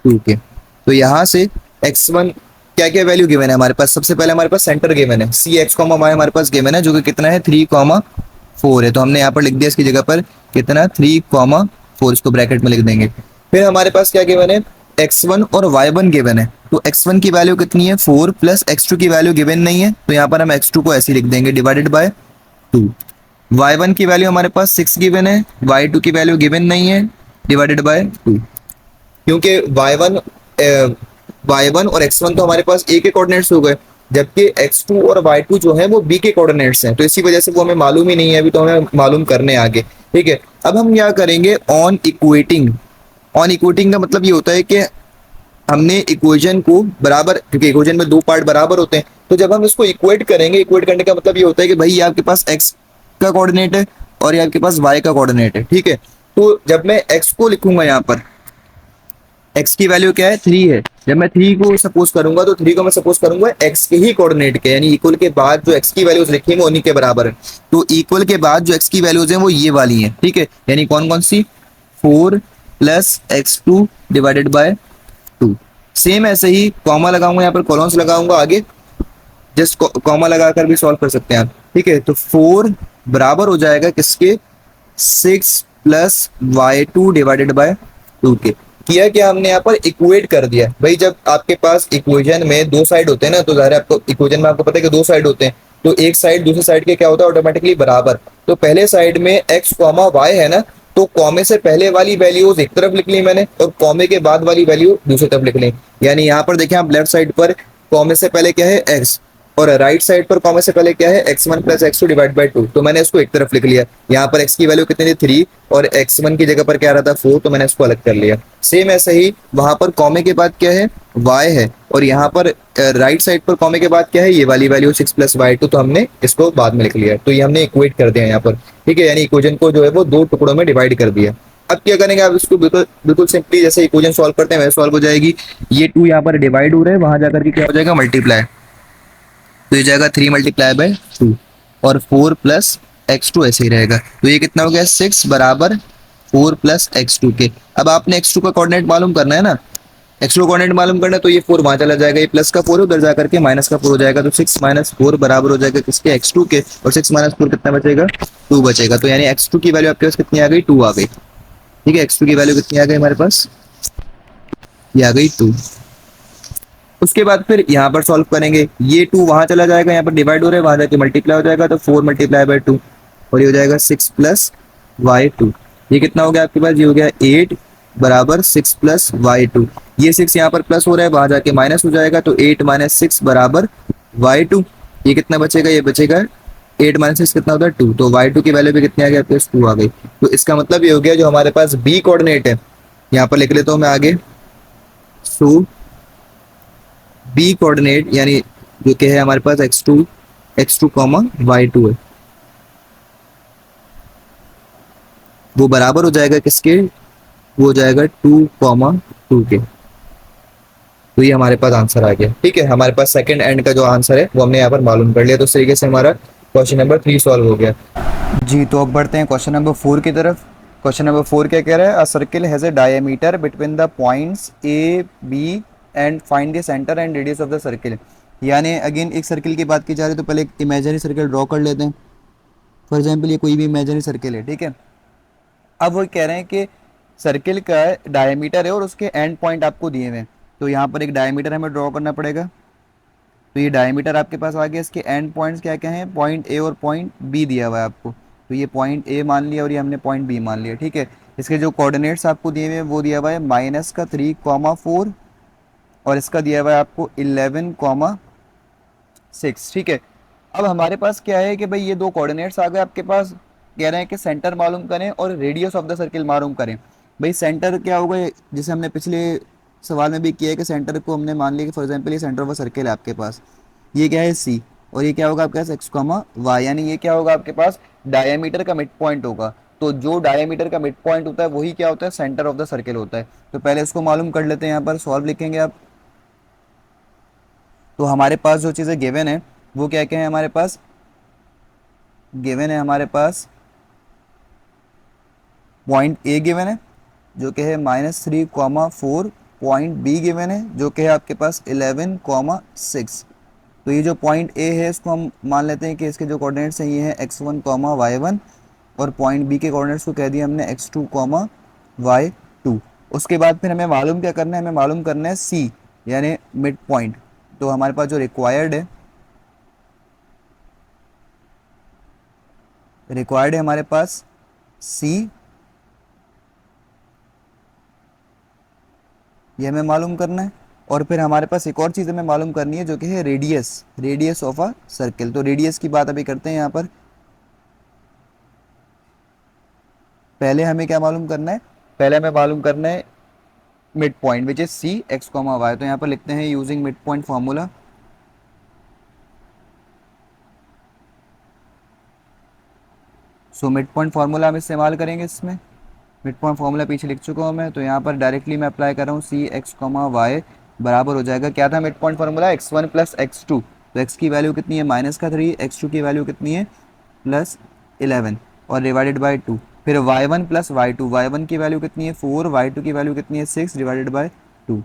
2 के। तो यहाँ से x1 क्या क्या वैल्यू गिवन है हमारे पास, सबसे पहले हमारे पास सेंटर गिवन है, सी x, y हमारे पास गिवन है, जो कि कितना है, 3,4 है। तो हमने यहाँ पर लिख दिया इसकी जगह पर कितना, 3,4, इसको ब्रैकेट में लिख देंगे। फिर हमारे पास क्या गिवन है, x1 और y1 गिवन है। तो x1 की वैल्यू कितनी है, 4, प्लस x2 की वैल्यू गिवन नहीं है, तो यहाँ पर हम x2 को ऐसे लिख देंगे, डिवाइडेड बाय 2। y1 की वैल्यू हमारे पास 6 गिवन है, y2 की वैल्यू गिवन नहीं है, डिवाइडेड बाय 2। क्योंकि y1 और x1 तो हमारे पास a के कोऑर्डिनेट्स हो गए, जबकि x2 और y2 जो है वो b के कोऑर्डिनेट्स हैं, तो इसी वजह से वो हमें मालूम ही नहीं है, अभी तो हमें मालूम करने आगे, ठीक है। अब हम क्या करेंगे, ऑन इक्वेटिंग। ऑन इक्वेटिंग का मतलब ये होता है कि हमने इक्वेशन को बराबर, क्योंकि इक्वेशन में दो पार्ट बराबर होते हैं, तो जब हम इसको इक्वेट करेंगे, इक्वेट करने का मतलब ये होता है कि भाई ये आपके पास x का कोऑर्डिनेट है और ये आपके पास y का कोऑर्डिनेट है, ठीक है। तो जब मैं x को लिखूंगा यहाँ पर, x की वैल्यू क्या है, 3 है। जब मैं 3 को सपोज करूंगा तो 3 को मैं सपोज करूंगा x के ही कोऑर्डिनेट के, यानी इक्वल के बाद जो x की वैल्यूज लिखेंगे उन्हीं के बराबर है। तो इक्वल के बाद जो x की वैल्यूज हैं वो ये वाली हैं, ठीक है। यानी कौन कौन सी, 4 plus x2 divided by 2। Same ऐसे ही कॉमा लगाऊंगा यहाँ पर, कॉलम्स लगाऊंगा आगे, जस्ट कॉमा लगाकर भी सॉल्व कर सकते हैं आप, ठीक है। तो 4 बराबर हो जाएगा किसके, 6 प्लस y2 डिवाइडेड बाय 2 के। किया क्या हमने यहाँ पर, इक्वेट कर दिया। भाई जब आपके पास इक्वेशन में दो साइड होते हैं ना, तो जाहिर है आपको इक्वेशन में आपको पता है कि दो साइड होते हैं, तो एक साइड दूसरी साइड के क्या होता है, ऑटोमेटिकली बराबर। तो पहले साइड में x कॉमा y है ना, तो कॉमे से पहले वाली वैल्यूज एक तरफ लिख ली मैंने और कॉमे के बाद वाली वैल्यू दूसरी तरफ लिख ली। यानी यहाँ पर देखें आप, लेफ्ट साइड पर कॉमे से पहले क्या है, x, और राइट साइड पर कॉमा से पहले क्या है, x1 plus x2 divide by 2। तो मैंने इसको एक तरफ लिख लिया। यहाँ पर x की वैल्यू कितनी थी, 3, और x1 की जगह पर क्या आ रहा था, 4, तो मैंने इसको अलग कर लिया। सेम ऐसे ही वहां पर कॉमे के बाद क्या है, y है, और यहाँ पर राइट साइड पर कॉमे के बाद क्या है, ये वाली वैल्यू 6 प्लस y2, तो हमने इसको बाद में लिख लिया। तो ये हमने इक्वेट कर दिया यहाँ पर, ठीक है। यानी इक्वेशन को जो है वो दो टुकड़ों में डिवाइड कर दिया। अब क्या करेंगे आप, इसको बिल्कुल बिल्कुल सिंपली जैसे इक्वेशन सॉल्व करते हैं वैसे सॉल्व हो जाएगी। ये 2 यहाँ पर डिवाइड हो रहा है, वहां जाकर के क्या हो जाएगा, मल्टीप्लाई। तो ये जाएगा 3 मल्टीप्लाई बाय 2, और 4 प्लस x2 ऐसे ही रहेगा। तो ये कितना हो गया, 6 बराबर 4 प्लस x2 के। अब आपने x2 का कोऑर्डिनेट मालूम करना है ना, x2 का कोऑर्डिनेट मालूम करना है, तो ये 4 वहां चला जाएगा, ये प्लस का 4 उधर जाकर के माइनस का 4 हो जाएगा। तो 6 माइनस 4 बराबर हो जाएगा किसके, x2 के, और 6 माइनस 4 कितना बचेगा, 2 बचेगा। तो यानी x2 की वैल्यू आपके पास कितनी आ गई, 2 आ गई, ठीक है। x2 की वैल्यू कितनी आ गई हमारे पास, ये आ गई 2। उसके बाद फिर यहाँ पर सॉल्व करेंगे, ये 2 वहां चला जाएगा, यहाँ पर डिवाइड हो रहा है, वहां जाके मल्टीप्लाई हो जाएगा, तो 4 मल्टीप्लाई बाय 2, और ये हो जाएगा 6 प्लस y2। ये कितना हो गया आपके पास, ये हो गया 8 बराबर 6 प्लस y2। ये 6 यहाँ पर प्लस हो रहा है, वहां जाके माइनस हो जाएगा, तो 8 माइनस 6 बराबर y2। ये कितना बचेगा, ये बचेगा 8 माइनस 6 कितना होता है, 2। तो y2 की वैल्यू भी कितनी आ गई आपके पास, 2 आ गई। तो इसका मतलब ये हो गया, जो हमारे पास b कोऑर्डिनेट है, यहाँ पर लिख लेता हूँ मैं आगे। सो बी कोऑर्डिनेट यानी जो कि है हमारे पास x2 कॉमा y2 है, वो बराबर हो जाएगा किसके, वो हो जाएगा 2 कॉमा 2 के। तो ये हमारे पास आंसर आ गया, ठीक है। हमारे पास सेकंड एंड का जो आंसर है वो हमने यहाँ पर मालूम कर लिया। तो इस तरीके से हमारा क्वेश्चन नंबर 3 सॉल्व हो गया। जी, तो अब बढ़ते हैं क्वेश्चन नंबर 4 की तरफ। क्वेश्चन नंबर 4 क्या कह रहा है, a circle has a diameter between the points A B and find the centre and radius of the circle. यानी अगेन एक सर्किल की बात की जा रही है, तो पहले एक इमेजिनरी सर्किल ड्रॉ कर लेते हैं। फॉर एग्जांपल ये कोई भी इमेजिनरी सर्किल है, ठीक है। अब वो कह रहे हैं कि सर्किल का डायमीटर है और उसके एंड पॉइंट आपको दिए हुए हैं। तो यहाँ पर एक डायमीटर हमें ड्रॉ करना पड़ेगा। तो ये डायमीटर आपके पास आ गया, इसके एंड पॉइंट्स क्या क्या हैं, पॉइंट ए और पॉइंट बी दिया हुआ है आपको। तो ये पॉइंट ए मान लिया और ये हमने पॉइंट बी मान लिया, ठीक है। इसके जो कोऑर्डिनेट्स आपको दिए हुए हैं वो दिया हुआ है -3,4, और इसका दिया हुआ है आपको 11,6, ठीक है। अब हमारे पास क्या है कि भाई ये दो कोऑर्डिनेट्स आ गए आपके पास, कह रहे हैं कि सेंटर मालूम करें और रेडियस ऑफ द सर्किल मालूम करें। भाई सेंटर क्या होगा, जैसे हमने पिछले सवाल में भी किया है कि सेंटर को हमने मान लिया कि फॉर एग्जांपल ये सेंटर ऑफ अ सर्किल है आपके पास, ये क्या है सी, और ये क्या होगा आपके पास x कॉमा वाई, यानी ये क्या होगा आपके पास डायमीटर का मिड पॉइंट होगा। तो जो डायमीटर का मिड पॉइंट होता है वही क्या होता है, सेंटर ऑफ द सर्किल होता है। तो पहले इसको मालूम कर लेते हैं, यहाँ पर सॉल्व लिखेंगे आप। तो हमारे पास जो चीज़ें गिवन है वो क्या क्या है, हमारे पास गिवन है, हमारे पास पॉइंट ए गिवन है जो कि है -3,4, पॉइंट बी गिवन है जो कि है आपके पास 11,6। तो ये जो पॉइंट ए है इसको हम मान लेते हैं कि इसके जो कोऑर्डिनेट्स हैं ये है x1 कॉमा y1, और पॉइंट बी के कोऑर्डिनेट्स को कह दिया हमने x2 कॉमा y2। उसके बाद फिर हमें मालूम क्या करना है, हमें मालूम करना है सी यानी मिड पॉइंट। तो हमारे पास जो रिक्वायर्ड है हमारे पास सी, ये हमें मालूम करना है। और फिर हमारे पास एक और चीज़ हमें मालूम करनी है जो कि है रेडियस ऑफ अ सर्किल। तो रेडियस की बात अभी करते हैं यहाँ पर। पहले हमें क्या मालूम करना है, पहले हमें मालूम करना है mid point which is C x comma Y. तो यहाँ पर लिखते हैं using mid point formula, so mid point formula हम इस्तेमाल करेंगे इसमें। मिड पॉइंट फार्मूला पीछे लिख चुका हूँ मैं, तो यहाँ पर डायरेक्टली मैं अप्लाई कर रहा हूँ सी एक्स कॉमा वाई बराबर हो जाएगा, क्या था mid point formula, X one plus X two. तो एक्स की वैल्यू कितनी है माइनस का 3, एक्स टू की वैल्यू कितनी है +11 और डिवाइडेड बाई 2। फिर Y one plus Y two, Y one की वैल्यू कितनी है 4, वाई टू की वैल्यू कितनी है 6 डिवाइडेड बाई 2।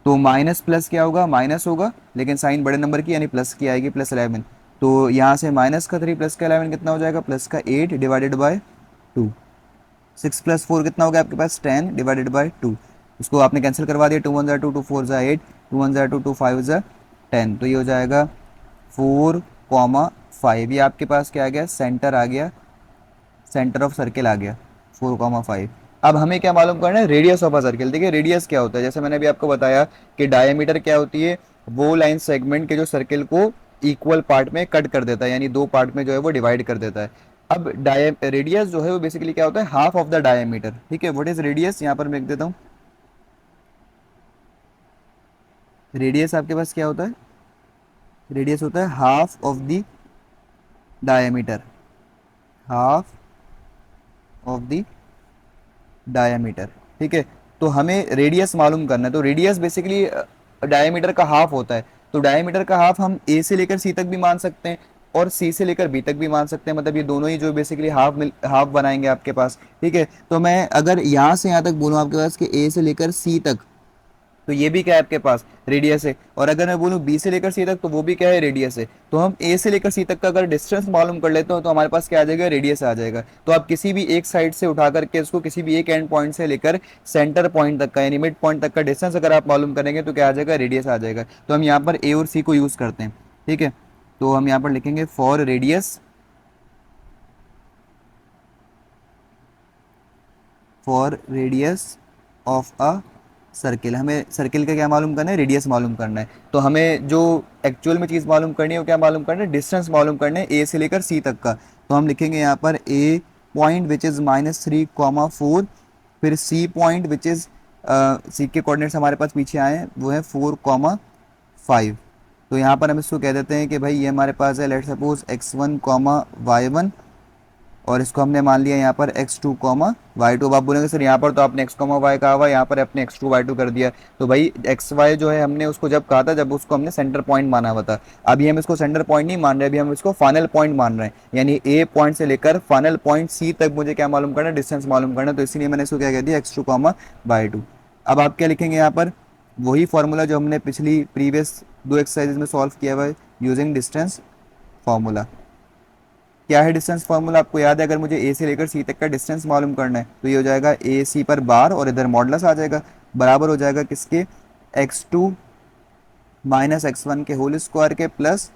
तो माइनस प्लस क्या होगा, माइनस होगा, लेकिन साइन बड़े नंबर की यानी प्लस की आएगी, +11। तो यहाँ से माइनस का 3 प्लस का 11 कितना हो जाएगा, प्लस का 8 डिवाइडेड बाई 2। 6 + 4 कितना हो गया आपके पास 10 डिवाइडेड बाई 2। उसको आपने कैंसिल करवा दिया, 2 × 1 = 2, 2 × 4 = 8, 2 × 1 = 2, 2 × 5 = 10। तो ये हो जाएगा 4,5। ये आपके पास क्या आ गया, सेंटर आ गया, सेंटर ऑफ सर्किल आ गया 4,5। अब हमें क्या मालूम करना है, रेडियस ऑफ अ सर्किल। देखिए रेडियस क्या होता है, जैसे मैंने अभी आपको बताया कि डायमीटर क्या होती है, वो लाइन सेगमेंट के जो सर्किल को इक्वल पार्ट में कट कर देता है, यानी दो पार्ट में जो है वो डिवाइड कर देता है। अब रेडियस जो है वो बेसिकली क्या होता है, हाफ ऑफ द डायमीटर। ठीक है, व्हाट इज रेडियस, यहाँ पर मैं लिख देता हूँ। रेडियस आपके पास क्या होता है, रेडियस होता है half of the diameter, half of the diameter. ठीक है, तो हमें रेडियस मालूम करना है, तो रेडियस बेसिकली डायमीटर का हाफ होता है। तो डायमीटर का हाफ हम ए से लेकर सी तक भी मान सकते हैं और सी से लेकर बी तक भी मान सकते हैं, मतलब ये दोनों ही जो बेसिकली हाफ बनाएंगे आपके पास। ठीक है, तो मैं अगर यहाँ से यहाँ तक बोलूँ आपके पास कि ए से लेकर सी तक, तो ये भी क्या है आपके पास रेडियस है। और अगर मैं बोलूँ बी से लेकर सी तक, तो वो भी क्या है, रेडियस है। तो हम ए से लेकर सी तक का अगर डिस्टेंस मालूम कर लेते हो तो हमारे पास क्या आ जाएगा, रेडियस आ जाएगा। तो आप किसी भी एक साइड से उठा करके उसको किसी भी एक एंड पॉइंट से लेकर सेंटर पॉइंट तक का यानी मिड पॉइंट तक का डिस्टेंस अगर आप मालूम करेंगे तो क्या आ जाएगा, रेडियस आ जाएगा। तो हम यहाँ पर ए और सी को यूज करते हैं। ठीक है, तो हम यहाँ पर लिखेंगे for radius, for radius of a circle. हमें सर्किल का क्या मालूम करना है, रेडियस मालूम करना है। तो हमें जो एक्चुअल में चीज़ मालूम करनी है वो क्या मालूम करना है, डिस्टेंस मालूम करना है ए से लेकर सी तक का। तो हम लिखेंगे यहाँ पर ए पॉइंट विच इज़ -3,4, फिर सी पॉइंट विच इज़, सी के कोऑर्डिनेट्स हमारे पास पीछे आए हैं वो है 4,5। तो यहाँ पर हम इसको कह देते हैं कि भाई ये हमारे पास है, लेट सपोज x1, y1, और इसको हमने मान लिया यहाँ पर x2, y2। अब आप बोलेंगे सर यहाँ पर तो आपने x, y कहा हुआ, यहाँ पर अपने x2, y2 कर दिया। तो भाई एक्स वाई जो है हमने उसको जब कहा था, जब उसको हमने सेंटर पॉइंट माना हुआ था। अभी हम इसको सेंटर पॉइंट नहीं मान रहे, अभी हम इसको फाइनल पॉइंट मान रहे हैं, यानी ए पॉइंट से लेकर फाइनल पॉइंट सी तक मुझे क्या मालूम करना है, डिस्टेंस मालूम करना है। तो इसीलिए मैंने इसको क्या कह दिया, x2, y2। अब आप क्या लिखेंगे यहाँ पर, वही फॉर्मूला जो हमने पिछली प्रीवियस दो एक्सरसाइजेज में सॉल्व किया हुआ है, यूजिंग डिस्टेंस फार्मूला। क्या है डिस्टेंस फार्मूला, आपको याद है, अगर मुझे ए से लेकर सी तक का डिस्टेंस मालूम करना है तो ये हो जाएगा ए सी पर बार और इधर मॉडलस आ जाएगा, बराबर हो जाएगा किसके, x2 माइनस x1 के होल स्क्वायर के प्लस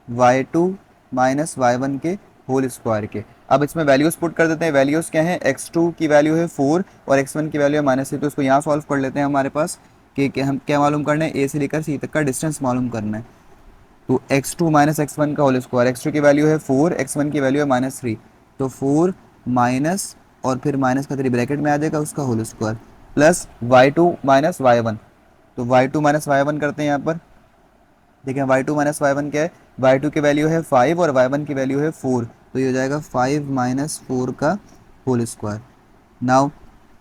y2 माइनस y1 के होल स्क्वायर के। अब इसमें वैल्यूज पुट कर देते हैं। वैल्यूज क्या है, x2 की वैल्यू है 4 और x1 की वैल्यू है -3। तो इसको यहाँ सॉल्व कर लेते हैं हमारे पास कि हम क्या मालूम करना है, ए से लेकर सी तक का डिस्टेंस मालूम करना है। तो x2 माइनस x1 का होल स्क्वायर, x2 की वैल्यू है 4, x1 की वैल्यू है -3। तो 4 माइनस और फिर माइनस का 3 ब्रैकेट में आ जाएगा उसका whole square, plus y2 minus y1। तो y2 माइनस y1 करते हैं यहाँ पर। देखिए y2 माइनस y1 क्या है, y2 की वैल्यू है 5 और y1 की वैल्यू है 4। तो ये हो जाएगा 5 माइनस 4 का होल स्क्वायर। नाउ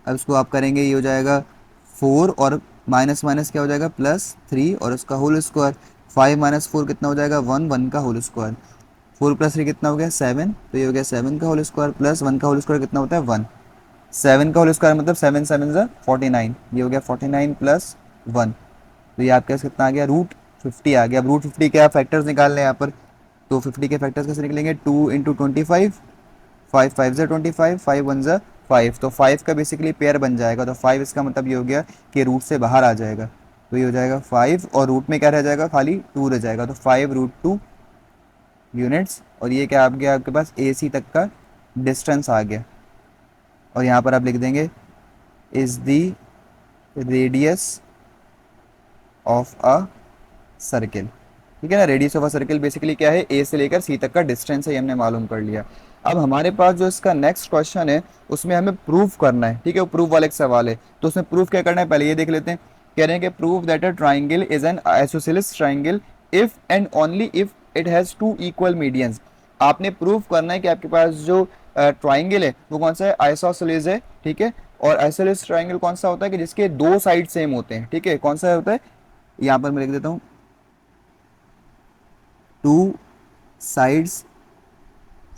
अब इसको आप करेंगे, ये हो जाएगा 4 और माइनस माइनस क्या हो जाएगा, +3 और उसका होल स्क्वायर। 5 माइनस 4 कितना हो जाएगा, 1, 1 का होल स्क्वायर। 4 + 3 कितना हो गया, 7। तो ये हो गया 7 का होल स्क्वायर प्लस 1 का होल स्क्वायर कितना होता है, 1। 7 का होल स्क्वायर मतलब 7 7 ज़ा 49। ये हो गया 49 प्लस 1। तो ये आपके पास कितना आ गया, √50 आ गया। अब √50 के आप फैक्टर्स निकाल लें यहाँ पर। तो 50 के फैक्टर्स कैसे निकलेंगे, 2 × 25, 5 5 ज़ा 25, 5 1 ज़ा 5। तो 5 का बेसिकली पेयर बन जाएगा। तो 5 इसका मतलब ये हो गया कि रूट से बाहर आ जाएगा। तो ये हो जाएगा 5 और रूट में क्या रह जाएगा, खाली 2 रह जाएगा। तो 5√2 यूनिट्स। और ये क्या आ गया आपके पास, ए सी तक का डिस्टेंस आ गया। और यहाँ पर आप लिख देंगे is the radius of a circle. ठीक है ना, radius of a circle basically क्या है, ए से लेकर सी तक का डिस्टेंस है, ये हमने मालूम कर लिया। अब हमारे पास जो इसका नेक्स्ट क्वेश्चन है उसमें हमें प्रूफ करना है। ठीक है, वो प्रूफ वाला एक सवाल है। तो उसमें प्रूफ क्या करना है, पहले ये देख लेते हैं। कह रहे हैं कि proof that a triangle is an isosceles triangle if and only if it has 2 equal medians. आपने प्रूफ करना है कि आपके पास जो ट्राइंगल है वो कौन सा है, आइसोसेलेस है, ठीक है। और आइसोसेलेस ट्राइंगल कौन सा होता है कि जिसके दो साइड सेम होते हैं, ठीक है। कौन सा होता है, यहाँ पर मैं लिख देता हूँ, टू साइड्स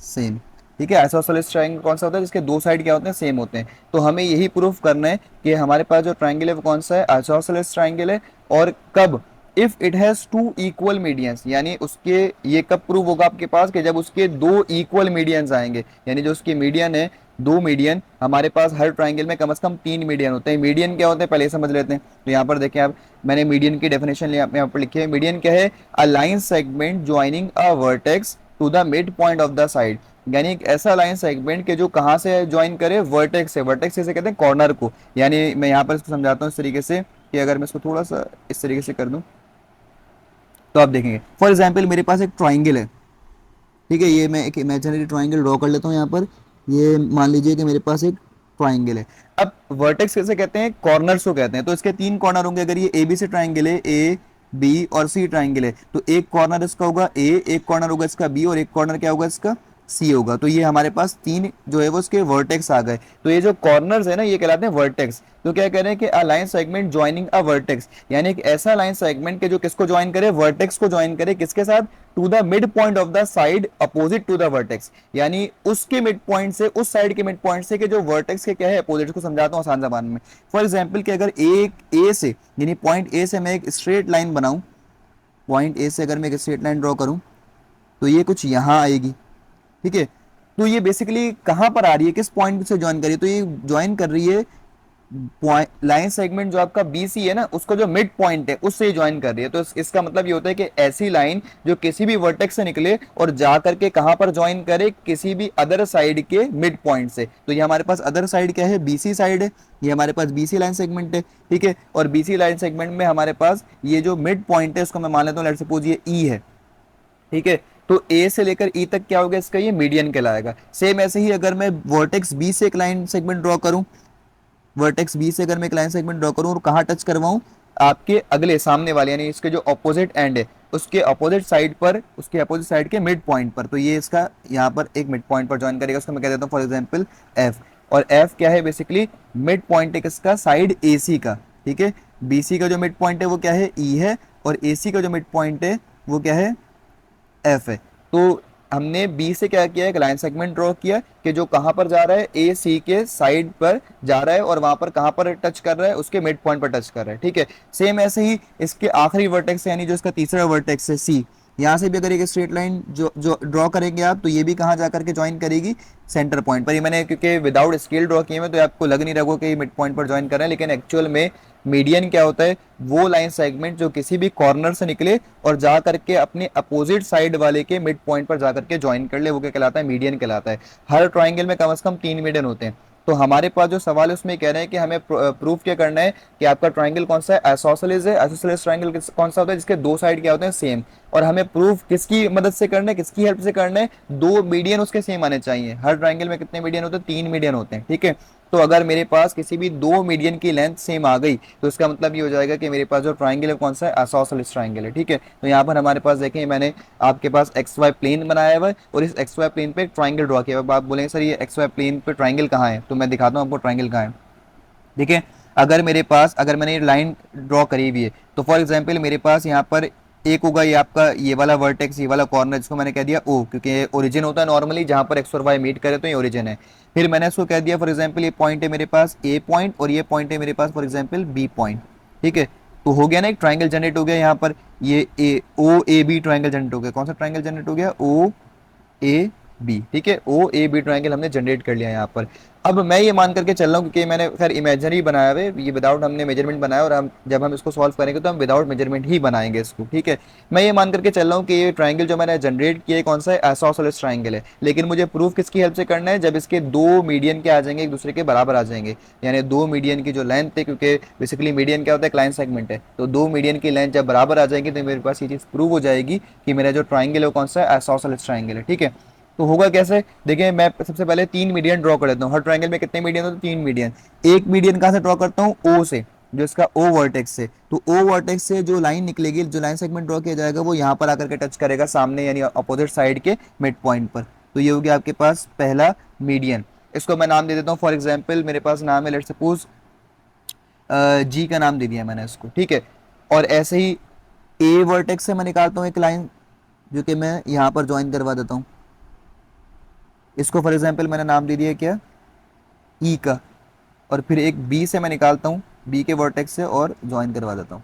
सेम, ठीक है। आइसोसेलेस ट्राइंगल कौन सा होता है जिसके दो साइड क्या होते हैं, सेम होते हैं। तो हमें यही प्रूफ करना है कि हमारे पास जो ट्राइंगल है वो कौन सा है, आइसोसेलेस ट्राइंगल है। और कब, if it has two equal medians, यानी उसके, ये कब प्रूव होगा आपके पास कि जब उसके दो इक्वल मीडियंस आएंगे, यानी जो उसकी मीडियन है, दो मीडियन, हमारे पास हर ट्राइंगल में कम से कम तीन मीडियन होते हैं। मीडियन क्या होते हैं पहले समझ लेते हैं। तो यहाँ पर देखें आप, मैंने मीडियन की डेफिनेशन यहाँ पर लिखी है। मीडियन क्या है, a line segment joining a vertex to the mid point of the side, यानी एक ऐसा लाइन सेगमेंट के जो कहाँ से ज्वाइन करे, वर्टेक्स से। वर्टेक्स से कहते हैं कॉर्नर को। यानी मैं यहाँ पर इसको समझाता हूँ इस तरीके से कि अगर मैं इसको थोड़ा सा इस तरीके से कर दूं तो आप देखेंगे। फॉर एग्जाम्पल मेरे पास एक ट्राइंगल है, ठीक है। ये मैं एक इमेजिनरी ट्राइंगल ड्रॉ कर लेता हूँ यहाँ पर। ये मान लीजिए कि मेरे पास एक ट्राइंगल है। अब वर्टेक्स कैसे कहते हैं, कॉर्नर्स को कहते हैं। तो इसके तीन कॉर्नर होंगे। अगर ये ए बी से ट्राइंगल है, ए बी और सी ट्राइंगल है, तो एक कॉर्नर इसका होगा ए, एक कॉर्नर होगा इसका बी और एक कॉर्नर क्या होगा इसका सी होगा। तो ये हमारे पास तीन जो है वो उसके वर्टेक्स आ गए। तो ये जो कॉर्नर्स है ना ये कहलाते हैं वर्टेक्स। तो क्या कह रहे हैं कि अ line segment joining a vertex, यानी एक ऐसा लाइन सेगमेंट के जो किसको ज्वाइन करे, वर्टेक्स को ज्वाइन करे, किसके साथ, to the mid point of the side opposite to the vertex, यानी उसके मिड पॉइंट से, उस साइड के मिड पॉइंट से कि जो वर्टेक्स के क्या है अपोजिट। को समझाता हूँ आसान जबान में। फॉर एग्जाम्पल कि अगर एक ए से, यानी पॉइंट ए से मैं एक स्ट्रेट लाइन बनाऊं, पॉइंट ए से अगर मैं एक स्ट्रेट लाइन ड्रॉ करूं तो ये कुछ यहां आएगी, ठीक है। तो ये बेसिकली कहां पर आ रही है, किस पॉइंट से ज्वाइन कर रही है, तो ये ज्वाइन कर रही है लाइन सेगमेंट जो आपका बीसी है ना, उसको जो मिड पॉइंट है उससे ज्वाइन कर रही है। तो इसका मतलब ये होता है कि ऐसी लाइन जो किसी भी वर्टेक्स से निकले और जा करके कहां पर ज्वाइन करे, किसी भी अदर साइड के मिड पॉइंट से। तो ये हमारे पास अदर साइड क्या है, बीसी साइड है। ये हमारे पास बीसी लाइन सेगमेंट है, ठीक है। और बीसी लाइन सेगमेंट में हमारे पास ये जो मिड पॉइंट है उसको मैं मान लेता हूँ, लेट्स सपोज ये ई है, ठीक है। तो ए से लेकर ई तक क्या होगा इसका, ये मीडियन कहलाएगा। सेम ऐसे ही अगर मैं वर्टेक्स बी से एक लाइन सेगमेंट ड्रॉ करूं, वर्टेक्स बी से अगर मैं एक लाइन सेगमेंट ड्रॉ करूं और कहां टच करवाऊं, आपके अगले सामने वाले, यानी इसके जो अपोजिट एंड है उसके अपोजिट साइड पर, उसके अपोजिट साइड के मिड पॉइंट पर। तो ये इसका यहाँ पर एक मिड पॉइंट पर ज्वाइन करेगा, उसको मैं कह देता हूँ फॉर एग्जाम्पल एफ। और एफ क्या है, बेसिकली मिड पॉइंट है किसका, साइड ए सी का, ठीक है। बी सी का जो मिड पॉइंट है वो क्या है, ई है। और ए सी का जो मिड पॉइंट है वो क्या है, एफ है। तो हमने बी से क्या किया, एक लाइन सेगमेंट ड्रॉ किया कि जो कहां पर जा रहा है, ए सी के साइड पर जा रहा है और वहां पर कहां पर टच कर रहा है, उसके मिड पॉइंट पर टच कर रहा है, ठीक है। सेम ऐसे ही इसके आखिरी वर्टेक्स यानी जो इसका तीसरा वर्टेक्स है सी, यहाँ से भी अगर एक स्ट्रेट लाइन जो ड्रॉ करेंगे आप, तो ये भी कहाँ जा करके ज्वाइन करेगी, सेंटर पॉइंट पर। ये मैंने क्योंकि विदाउट स्केल ड्रॉ किए हैं तो आपको लग नहीं रहा कि मिड पॉइंट पर ज्वाइन कर रहे हैं, लेकिन एक्चुअल में मीडियन क्या होता है, वो लाइन सेगमेंट जो किसी भी कॉर्नर से निकले और जा करके अपने अपोजिट साइड वाले के मिड पॉइंट पर जा करके ज्वाइन कर ले, वो क्या कहलाता है, मीडियन कहलाता है। हर ट्राइंगल में कम से कम तीन मीडियन होते हैं। तो हमारे पास जो सवाल है उसमें कह रहे हैं कि हमें प्रूफ क्या करना है कि आपका ट्राइंगल कौन सा है, आइसोसेलेस है। आइसोसेलेस ट्राइंगल कौन सा होता है, जिसके दो साइड क्या होते हैं, सेम। और हमें प्रूफ किसकी मदद से करना है, किसकी हेल्प से करना है, दो मीडियन उसके सेम आने चाहिए। हर ट्राइंगल में कितने मीडियन होते हैं, तीन मीडियन होते हैं, ठीक है। तो अगर मेरे पास किसी भी दो मीडियन की लेंथ सेम आ गई तो इसका मतलब ये हो जाएगा कि मेरे पास जो ट्राइंगल है कौन सा है, आइसोसेलेस ट्राइंगल है, ठीक है। तो यहाँ पर हमारे पास देखें, मैंने आपके पास एक्स वाई प्लेन बनाया हुआ है और इस एक्स वाई प्लेन पे एक ट्राइंगल ड्रॉ किया हुआ है। आप बोलेंगे सर ये एक्स वाई प्लेन पे ट्राइंगल कहाँ है, तो मैं दिखाता हूँ आपको ट्राइंगल कहाँ है। देखिए, अगर मेरे पास, अगर मैंने ये लाइन ड्रॉ करी हुई है तो फॉर एग्जांपल मेरे पास यहाँ पर एक होगा ये आपका ये वाला वर्टेक्स, ये वाला कॉर्नर, जिसको मैंने कह दिया ओ, क्योंकि ये ओरिजिन होता है नॉर्मली जहाँ पर एक्स और वाई मीट करे, तो ये ओरिजिन है। फिर मैंने इसको कह दिया फॉर एग्जांपल ये पॉइंट है मेरे पास ए पॉइंट और ये पॉइंट है मेरे पास फॉर एग्जांपल बी पॉइंट, ठीक है। तो हो गया ना, एक ट्राइंगल जनरेट हो गया यहाँ पर, ये ए ओ ए बी ट्राइंगल जनरेट हो गया। कौन सा ट्राइंगल जनरेट हो गया, ओ ए बी, ठीक है। ओ ए बी ट्राइंगल हमने जनरेट कर लिया यहाँ पर। अब मैं ये मान करके चल रहा हूँ क्योंकि मैंने खैर इमेजिनरी बनाया हुआ है, ये विदाउट हमने मेजरमेंट बनाया, और हम जब हम इसको सॉल्व करेंगे तो हम विदाउट मेजरमेंट ही बनाएंगे इसको, ठीक है। मैं ये मान करके चल रहा हूँ कि ये ट्राइंगल जो मैंने जनरेट किया कौन सा है, आइसोसेलेस ट्राइंगल है। लेकिन मुझे प्रूफ किसकी हेल्प से करना है, जब इसके दो मीडियन के आ जाएंगे, एक दूसरे के बराबर आ जाएंगे, यानी दो मीडियन की जो लेंथ है, क्योंकि बेसिकली मीडियन क्या होता है, क्लाइन सेगमेंट है, तो दो मीडियन की लेंथ जब बराबर आ जाएगी तो मेरे पास ये चीज़ प्रूव हो जाएगी कि मेरा जो ट्राइंगल है कौन सा है, आइसोसेलेस ट्राइंगल है, ठीक है। तो होगा कैसे, देखिए मैं सबसे पहले तीन मीडियन ड्रॉ कर देता हूँ। हर ट्राइंगल में कितने मीडियन होते हैं, तीन मीडियन। एक मीडियन कहाँ से ड्रॉ करता हूँ, ओ से, जो इसका ओ वर्टेक्स से। तो ओ वर्टेक्स से जो लाइन निकलेगी, जो लाइन सेगमेंट ड्रॉ किया जाएगा, वो यहाँ पर आकर के टच करेगा सामने, यानी अपोजिट साइड के मिड पॉइंट पर। तो ये हो गया आपके पास पहला मीडियन। इसको मैं नाम दे देता हूँ, फॉर एग्जाम्पल मेरे पास नाम है, लेट सपोज जी का नाम दे दिया मैंने इसको, ठीक है। और ऐसे ही ए वर्टेक्स से मैं निकालता हूँ एक लाइन, जो कि मैं यहाँ पर ज्वाइन करवा देता हूँ। इसको फॉर एग्जाम्पल मैंने नाम दे दिया क्या, ई का। और फिर एक बी से मैं निकालता हूँ, बी के वर्टेक्स से और ज्वाइन करवा देता हूँ।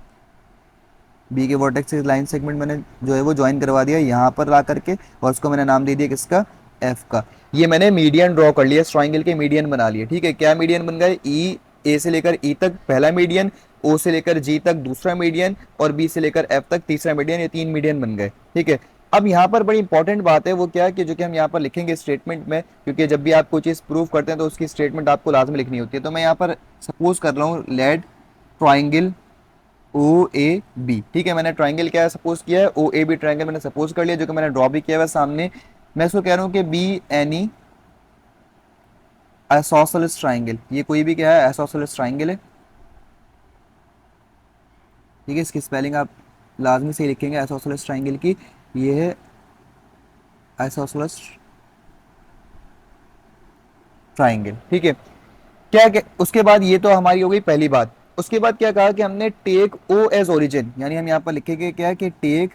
बी के वर्टेक्स से लाइन सेगमेंट मैंने जो है वो ज्वाइन करवा दिया यहाँ पर ला करके, और उसको मैंने नाम दे दिया किसका, एफ का। ये मैंने मीडियन ड्रॉ कर लिया, ट्रायंगल के मीडियन बना लिए, ठीक है। क्या मीडियन बन गए, ई, ए से लेकर ई तक पहला मीडियन, ओ से लेकर जी तक दूसरा मीडियन, और बी से लेकर एफ तक तीसरा मीडियन, ये 3 मीडियन बन गए, ठीक है। अब यहाँ पर बड़ी इंपॉर्टेंट बात है वो क्या है कि जो कि हम यहाँ पर लिखेंगे स्टेटमेंट में, क्योंकि जब भी आप कोई चीज़ प्रूव करते हैं तो उसकी स्टेटमेंट आपको लाजमी लिखनी होती है। तो मैं यहाँ पर सपोज कर रहा हूँ let triangle O A B, ठीक है। मैंने ट्राइंगल क्या सपोज किया है, ओ ए बी ट्राइंगल मैंने सपोज कर लिया, जो कि मैंने ड्रॉ भी किया हुआ सामने। मैं इसको कह रहा हूँ कि बी एनी आइसोसेलेस ट्राइंगल, ये कोई भी क्या है, आइसोसेलेस ट्राइंगल है, ठीक है। इसकी स्पेलिंग आप लाजमी से लिखेंगे आइसोसेलेस ट्राइंगल की, ये है आइसोसेलेस ट्राइंगल, ठीक है। क्या उसके बाद ये तो हमारी हो गई पहली बात। उसके बाद क्या कहा कि हमने टेक ओ एज ओरिजिन, यानी हम यहाँ पर लिखेंगे क्या कि टेक,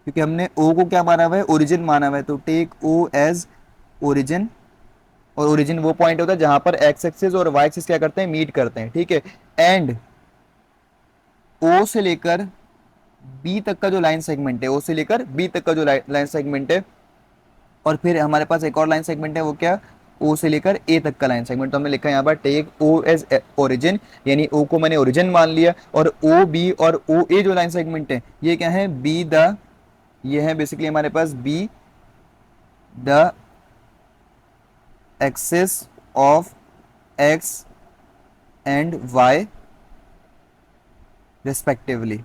क्योंकि हमने ओ को क्या माना हुआ है, ओरिजिन माना हुआ है, तो टेक ओ एज ओरिजिन। और ओरिजिन वो पॉइंट होता है जहां पर एक्स एक्सिस और वाई एक्सिस क्या करते हैं, मीट करते हैं, ठीक है। एंड ओ से लेकर बी तक का जो लाइन सेगमेंट है, ओ से लेकर बी तक का जो लाइन सेगमेंट है, और फिर हमारे पास एक और लाइन सेगमेंट है, वो क्या, ओ से लेकर ए तक का लाइन सेगमेंट। तो हमने लिखा है यहाँ पर टेक ओ एज ओरिजिन, यानी ओ को मैंने ओरिजिन मान लिया, और ओ बी और ओ ए जो लाइन सेगमेंट है ये क्या है, बी द, ये है बेसिकली हमारे पास be the axis of x and y respectively.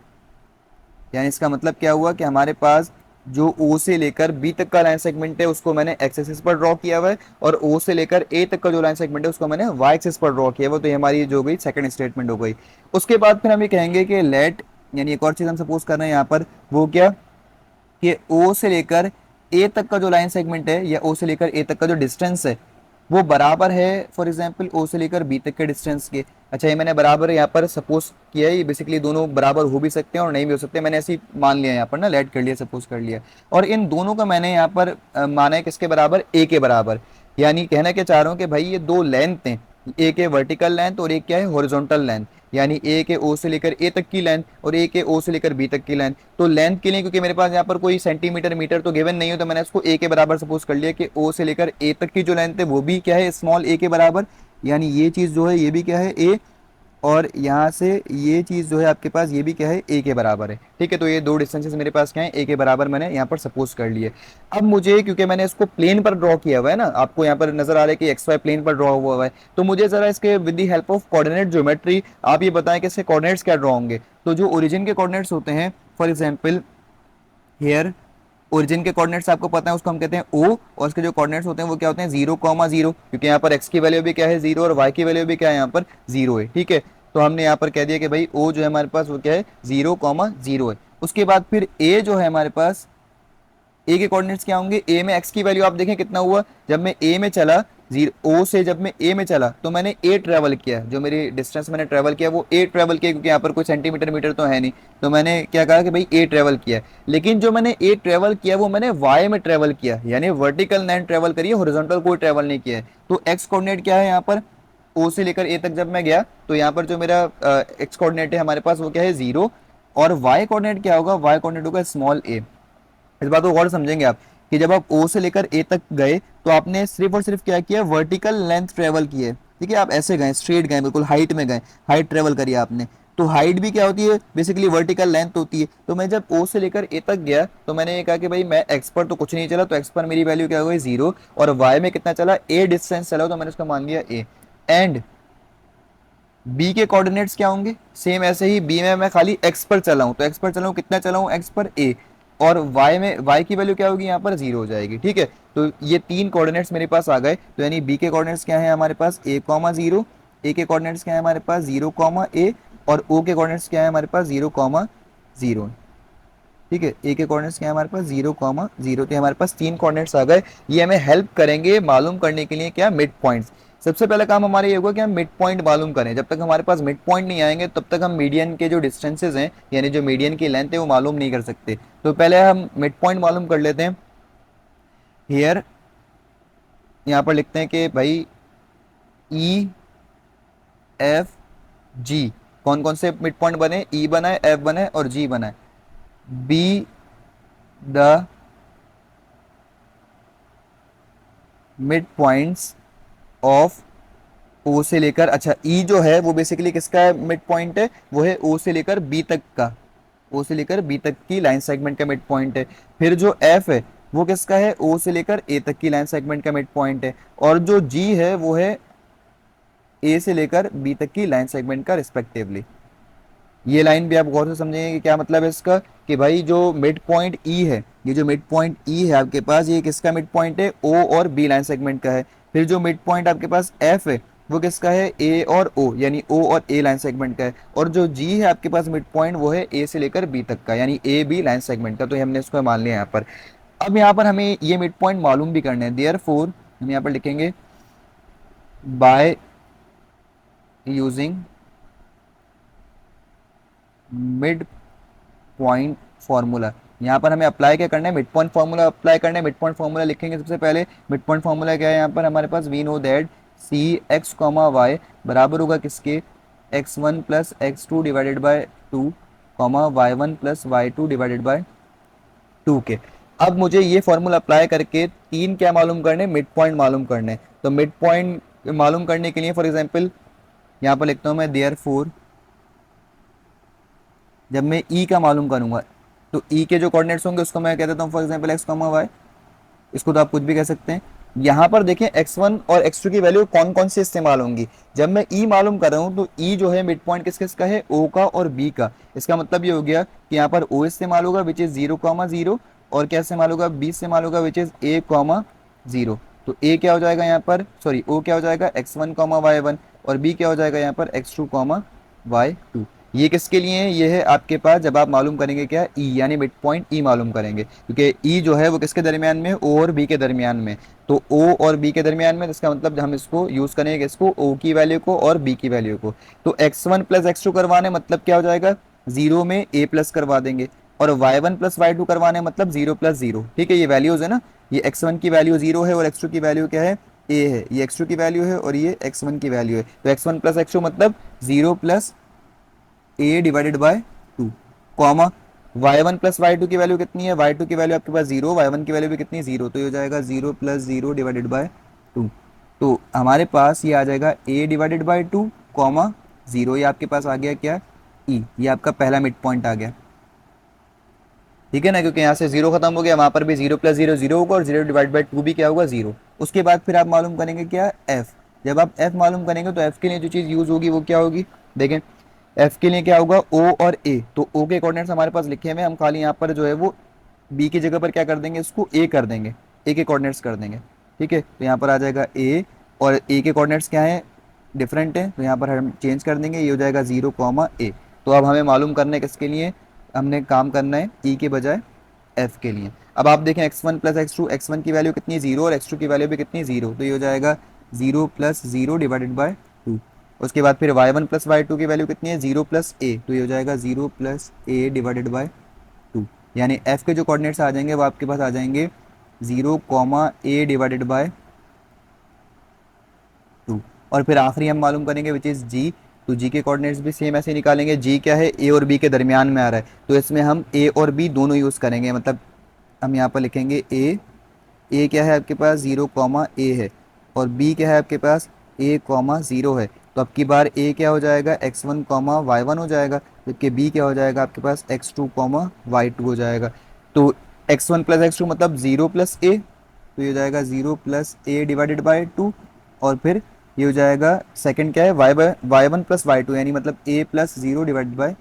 यानी इसका मतलब क्या हुआ कि हमारे पास जो O से लेकर B तक का लाइन सेगमेंट है उसको मैंने एक्स एक्सिस पर ड्रॉ किया हुआ है, और O से लेकर A तक का जो लाइन सेगमेंट है उसको मैंने वाई एक्सिस पर ड्रॉ किया हुआ है। तो ये हमारी जो हो गई सेकंड स्टेटमेंट हो गई। उसके बाद फिर हम ये कहेंगे कि लेट, यानी एक और चीज़ हम सपोज कर रहे हैं यहाँ पर, वो क्या कि O से लेकर A तक का जो लाइन सेगमेंट है, या O से लेकर A तक का जो डिस्टेंस है वो बराबर है फॉर एग्जांपल O से लेकर B तक के डिस्टेंस के। अच्छा, ये मैंने बराबर यहाँ पर सपोज किया है, ये बेसिकली दोनों बराबर हो भी सकते हैं और नहीं भी हो सकते, मैंने ऐसे ही मान लिया यहाँ पर ना, लेट कर लिया, सपोज कर लिया। और इन दोनों का मैंने यहाँ पर माना है किसके बराबर, A के बराबर। यानी कहना क्या चाह रहा हूँ कि भाई ये दो लेंथ हैं, ए के वर्टिकल लेंथ और एक क्या है, हॉरिजॉन्टल लेंथ, यानी ए के ओ से लेकर ए तक की लेंथ और ए के ओ से लेकर बी तक की लेंथ। तो लेंथ के लिए क्योंकि मेरे पास यहाँ पर कोई सेंटीमीटर मीटर तो गिवन नहीं हो, तो मैंने इसको ए के बराबर सपोज कर लिया कि ओ से लेकर ए तक की जो लेंथ है वो भी क्या है, स्मॉल ए के बराबर। यानी ये चीज़ जो है ये भी क्या है, ए, और यहाँ से ये चीज़ जो है आपके पास ये भी क्या है, ए के बराबर है, ठीक है। तो ये दो डिस्टेंसेस मेरे पास क्या है, ए के बराबर मैंने यहाँ पर सपोज कर लिए। अब मुझे, क्योंकि मैंने इसको प्लेन पर ड्रॉ किया हुआ है ना, आपको यहाँ पर नजर आ रहा है कि एक्स वाई प्लेन पर ड्रॉ हुआ है, तो मुझे जरा इसके with the help of coordinate geometry आप ये बताएं कि इसके कोऑर्डिनेट्स क्या ड्रॉ होंगे। तो जो ओरिजिन के कोऑर्डिनेट्स होते हैं, फॉर एग्जाम्पल हेयर, ओरिजिन के कोऑर्डिनेट्स आपको पता है उसको हम कहते हैं ओ, और उसके जो कोऑर्डिनेट्स होते हैं वो क्या होते हैं, 0,0, क्योंकि यहाँ पर एक्स की वैल्यू भी क्या है, 0, और वाई की वैल्यू भी क्या है, यहाँ पर 0 है, ठीक है। तो हमने यहाँ पर कह दिया कि भाई ओ जो है हमारे पास वो क्या है, 0,0 है। उसके बाद फिर ए जो है हमारे पास, ए के कोऑर्डिनेट्स क्या होंगे, ए में एक्स की वैल्यू आप देखें कितना हुआ, जब मैं ए में चला, जीरो ओ से जब मैं ए में चला तो मैंने ए ट्रेवल किया, जो मेरी डिस्टेंस मैंने ट्रेवल किया वो ए ट्रेवल किया, क्योंकि यहाँ पर कोई सेंटीमीटर मीटर तो है नहीं, तो मैंने क्या कहा कि भाई ए ट्रेवल किया। लेकिन जो मैंने ए ट्रेवल किया वो मैंने वाई में ट्रेवल किया, यानी वर्टिकल लाइन ट्रेवल करी है, हॉरिजॉन्टल कोई ट्रेवल नहीं किया है। तो एक्स कोऑर्डिनेट क्या है यहाँ पर, ओ से लेकर ए तक जब मैं गया तो यहाँ पर जो मेरा एक्स कोऑर्डिनेट है हमारे पास वो क्या है, 0, और वाई कोऑर्डिनेट क्या होगा, वाई कोऑर्डिनेट होगा स्मॉल ए। इस बात को गौर समझेंगे आप कि जब आप ओ से लेकर ए तक गए तो आपने सिर्फ और सिर्फ क्या किया, वर्टिकल लेंथ ट्रेवल की है, ठीक है। आप ऐसे गए, स्ट्रेट गए, बिल्कुल हाइट में गए, हाइट ट्रेवल करी आपने। तो हाइट भी क्या होती है, बेसिकली वर्टिकल लेंथ होती है। तो मैं जब ओ से लेकर ए तक गया तो मैंने ये कहा कि भाई मैं एक्स पर तो कुछ नहीं चला, तो एक्स पर मेरी वैल्यू क्या हो गई, 0, और वाई में कितना चला, ए डिस्टेंस चला, तो मैंने उसका मान लिया ए। एंड बी के कोऑर्डिनेट्स क्या होंगे, सेम ऐसे ही, बी में मैं खाली एक्स पर चला हूं, तो एक्स पर चला हूं, कितना चला हूं, एक्स पर ए, और वाई में वाई की वैल्यू क्या होगी, यहाँ पर 0 हो जाएगी, ठीक है। तो ये तीन कोऑर्डिनेट्स मेरे पास आ गए। तो यानी बी के कोऑर्डिनेट्स क्या है हमारे पास, a,0, ए के कोऑर्डिनेट्स क्या है हमारे पास, 0, a, और ओ के कोऑर्डिनेट्स क्या है हमारे पास, 0,0। ठीक है, ए के कोऑर्डिनेट्स क्या है हमारे पास 0, 0, तो हमारे पास 3 कोऑर्डिनेट्स आ गए। ये हमें हेल्प करेंगे मालूम करने के लिए क्या, मिड पॉइंट्स। सबसे पहला काम हमारा ये होगा कि हम मिड पॉइंट मालूम करें। जब तक हमारे पास मिड पॉइंट नहीं आएंगे तब तक हम मीडियन के जो डिस्टेंसेज हैं यानी जो मीडियन की लेंथ है वो मालूम नहीं कर सकते। तो पहले हम मिड पॉइंट मालूम कर लेते हैं। हियर यहाँ पर लिखते हैं कि भाई ई एफ जी, कौन कौन से मिड पॉइंट बने, ई बना है, एफ बना है और जी बना है। Be the mid points of O से लेकर, अच्छा ई जो है वो बेसिकली किसका मिड पॉइंट है, वो है ओ से लेकर बी तक का, ओ से लेकर बी तक की लाइन सेगमेंट का मिड पॉइंट है। फिर जो एफ है वो किसका है, ओ से लेकर ए तक की लाइन सेगमेंट का मिड पॉइंट है। और जो जी है वो है ए से लेकर बी तक की लाइन सेगमेंट का रिस्पेक्टिवली। ये लाइन भी आप गौर से समझेंगे कि क्या मतलब है इसका, कि भाई जो मिड पॉइंट ई है, ये जो मिड पॉइंट ई है आपके पास, ये किसका मिड पॉइंट है, ओ और बी लाइन सेगमेंट का है। फिर जो मिड पॉइंट आपके पास एफ है वो किसका है, ए और ओ, यानी ओ और ए लाइन सेगमेंट का है। और जो जी है आपके पास मिड पॉइंट वो है ए से लेकर बी तक का, यानी ए बी लाइन सेगमेंट का। तो ये हमने इसको मान लिया यहाँ पर। अब यहाँ पर हमें ये मिड पॉइंट मालूम भी करने हैं, देयरफॉर हम यहाँ पर लिखेंगे by using mid point formula. यहाँ पर हमें अप्लाई क्या करना है, मिड पॉइंट फॉर्मूला अप्लाई करना है। मिड पॉइंट फॉर्मूला लिखेंगे सबसे पहले। मिड पॉइंट फॉर्मूला क्या है यहाँ पर हमारे पास, we know that c x comma y बराबर होगा किसके, x1 plus x2 divided by 2 comma y1 plus y2 divided by 2 के। अब मुझे ये फॉर्मूला अप्लाई करके तीन क्या मालूम करने, मिड पॉइंट मालूम करने। तो मिड पॉइंट मालूम करने के लिए फॉर एग्जाम्पल यहाँ पर लिखता हूँ मैं, देयर फोर जब मैं ई का मालूम करूंगा तो ई के जो कोऑर्डिनेट्स होंगे उसको मैं कह देता हूँ for example X comma Y. इसको तो आप कुछ भी कह सकते हैं। यहाँ पर देखें x1 और x2 की वैल्यू कौन कौन सी इस्तेमाल होंगी। जब मैं ई मालूम कर रहा हूँ तो ई जो है मिड पॉइंट किस किसका है, ओ का और बी का। इसका मतलब ये हो गया कि यहाँ पर ओ इस्तेमाल होगा विच इज 0, 0, और क्या इस्तेमाल होगा, बी इस्तेमाल होगा विच इज a, 0। तो ए क्या हो जाएगा यहाँ पर, सॉरी ओ क्या हो जाएगा x1, y1, और बी क्या हो जाएगा यहाँ पर x2, y2। ये किसके लिए है, ये है आपके पास जब आप मालूम करेंगे क्या, ई यानी मिड पॉइंट ई मालूम करेंगे, क्योंकि ई जो है वो किसके दरमियान में, ओ और बी के दरमियान में। तो ओ और बी के दरमियान में, इसका मतलब हम इसको यूज करेंगे इसको, ओ की वैल्यू को और बी की वैल्यू को। तो x1 प्लस x2 करवाने मतलब क्या हो जाएगा, 0 में a प्लस करवा देंगे, और y1 प्लस y2 करवाने मतलब 0 प्लस 0। ठीक है, ये वैल्यूज है ना, ये x1 की वैल्यू 0 है और x2 की वैल्यू क्या है, a है। ये x2 की वैल्यू है और ये x1 की वैल्यू है। तो x1 प्लस x2 मतलब 0 plus a divided by 2 comma y1 plus y2 की वैल्यू कितनी है, y2 की वैल्यू आपके पास 0, y1 की वैल्यू भी कितनी 0, तो ये हो जाएगा 0 प्लस 0 डिवाइडेड बाय 2। तो हमारे पास ये आ जाएगा a डिवाइडेड बाय 2 कॉमा 0। ये आपके पास आ गया क्या, e। ये आपका पहला मिड पॉइंट आ गया, ठीक है ना, क्योंकि यहाँ से 0 खत्म हो गया, वहां पर भी 0 प्लस 0 0 होगा और 0 डिवाइड बाय 2 भी क्या होगा, 0। उसके बाद फिर आप मालूम करेंगे क्या, f। जब आप f मालूम करेंगे तो f के लिए जो चीज़ यूज होगी वो क्या होगी, देखें f के लिए क्या होगा, o और a। तो o के कोऑर्डिनेट्स हमारे पास लिखे हुए हैं, हम खाली यहाँ पर जो है वो b की जगह पर क्या कर देंगे, इसको a कर देंगे, a के कोऑर्डिनेट्स कर देंगे। ठीक है, तो यहाँ पर आ जाएगा a, और a के कोऑर्डिनेट्स क्या है, डिफरेंट है, तो यहाँ पर हम चेंज कर देंगे, ये हो जाएगा 0 कॉमा a। तो अब हमें मालूम करना है किसके लिए, हमने काम करना है e के बजाय f के लिए। अब आप देखें x1 प्लस x2, x1 की वैल्यू कितनी 0 और x2 की वैल्यू भी कितनी 0, तो ये हो जाएगा 0 प्लस 0 डिवाइडेड बाय 2। उसके बाद फिर y1 प्लस y2 की वैल्यू कितनी है, 0 प्लस a, तो ये हो जाएगा 0 प्लस a डिवाइडेड बाय 2। यानी f के जो कोऑर्डिनेट्स आ जाएंगे वो आपके पास आ जाएंगे 0 कॉमा a डिवाइडेड बाय 2। और फिर आखिरी हम मालूम करेंगे विच इज़ g। तो g के कोऑर्डिनेट्स भी सेम ऐसे निकालेंगे, g क्या है, a और b के दरमियान में आ रहा है, तो इसमें हम a और b दोनों यूज़ करेंगे। मतलब हम यहाँ पर लिखेंगे a क्या है आपके पास 0 कॉमा a है, और b क्या है आपके पास a कॉमा 0 है। तो अब की बार a क्या हो जाएगा, x1 कॉमा y1 हो जाएगा, जबकि b क्या हो जाएगा आपके पास x2 कॉमा y2 हो जाएगा। तो x1 प्लस x2 मतलब 0 प्लस a, तो ये हो जाएगा 0 प्लस a डिवाइडेड बाय 2। और फिर ये हो जाएगा सेकंड क्या है, y1 प्लस y2, यानी मतलब a प्लस 0 डिवाइडेड बाय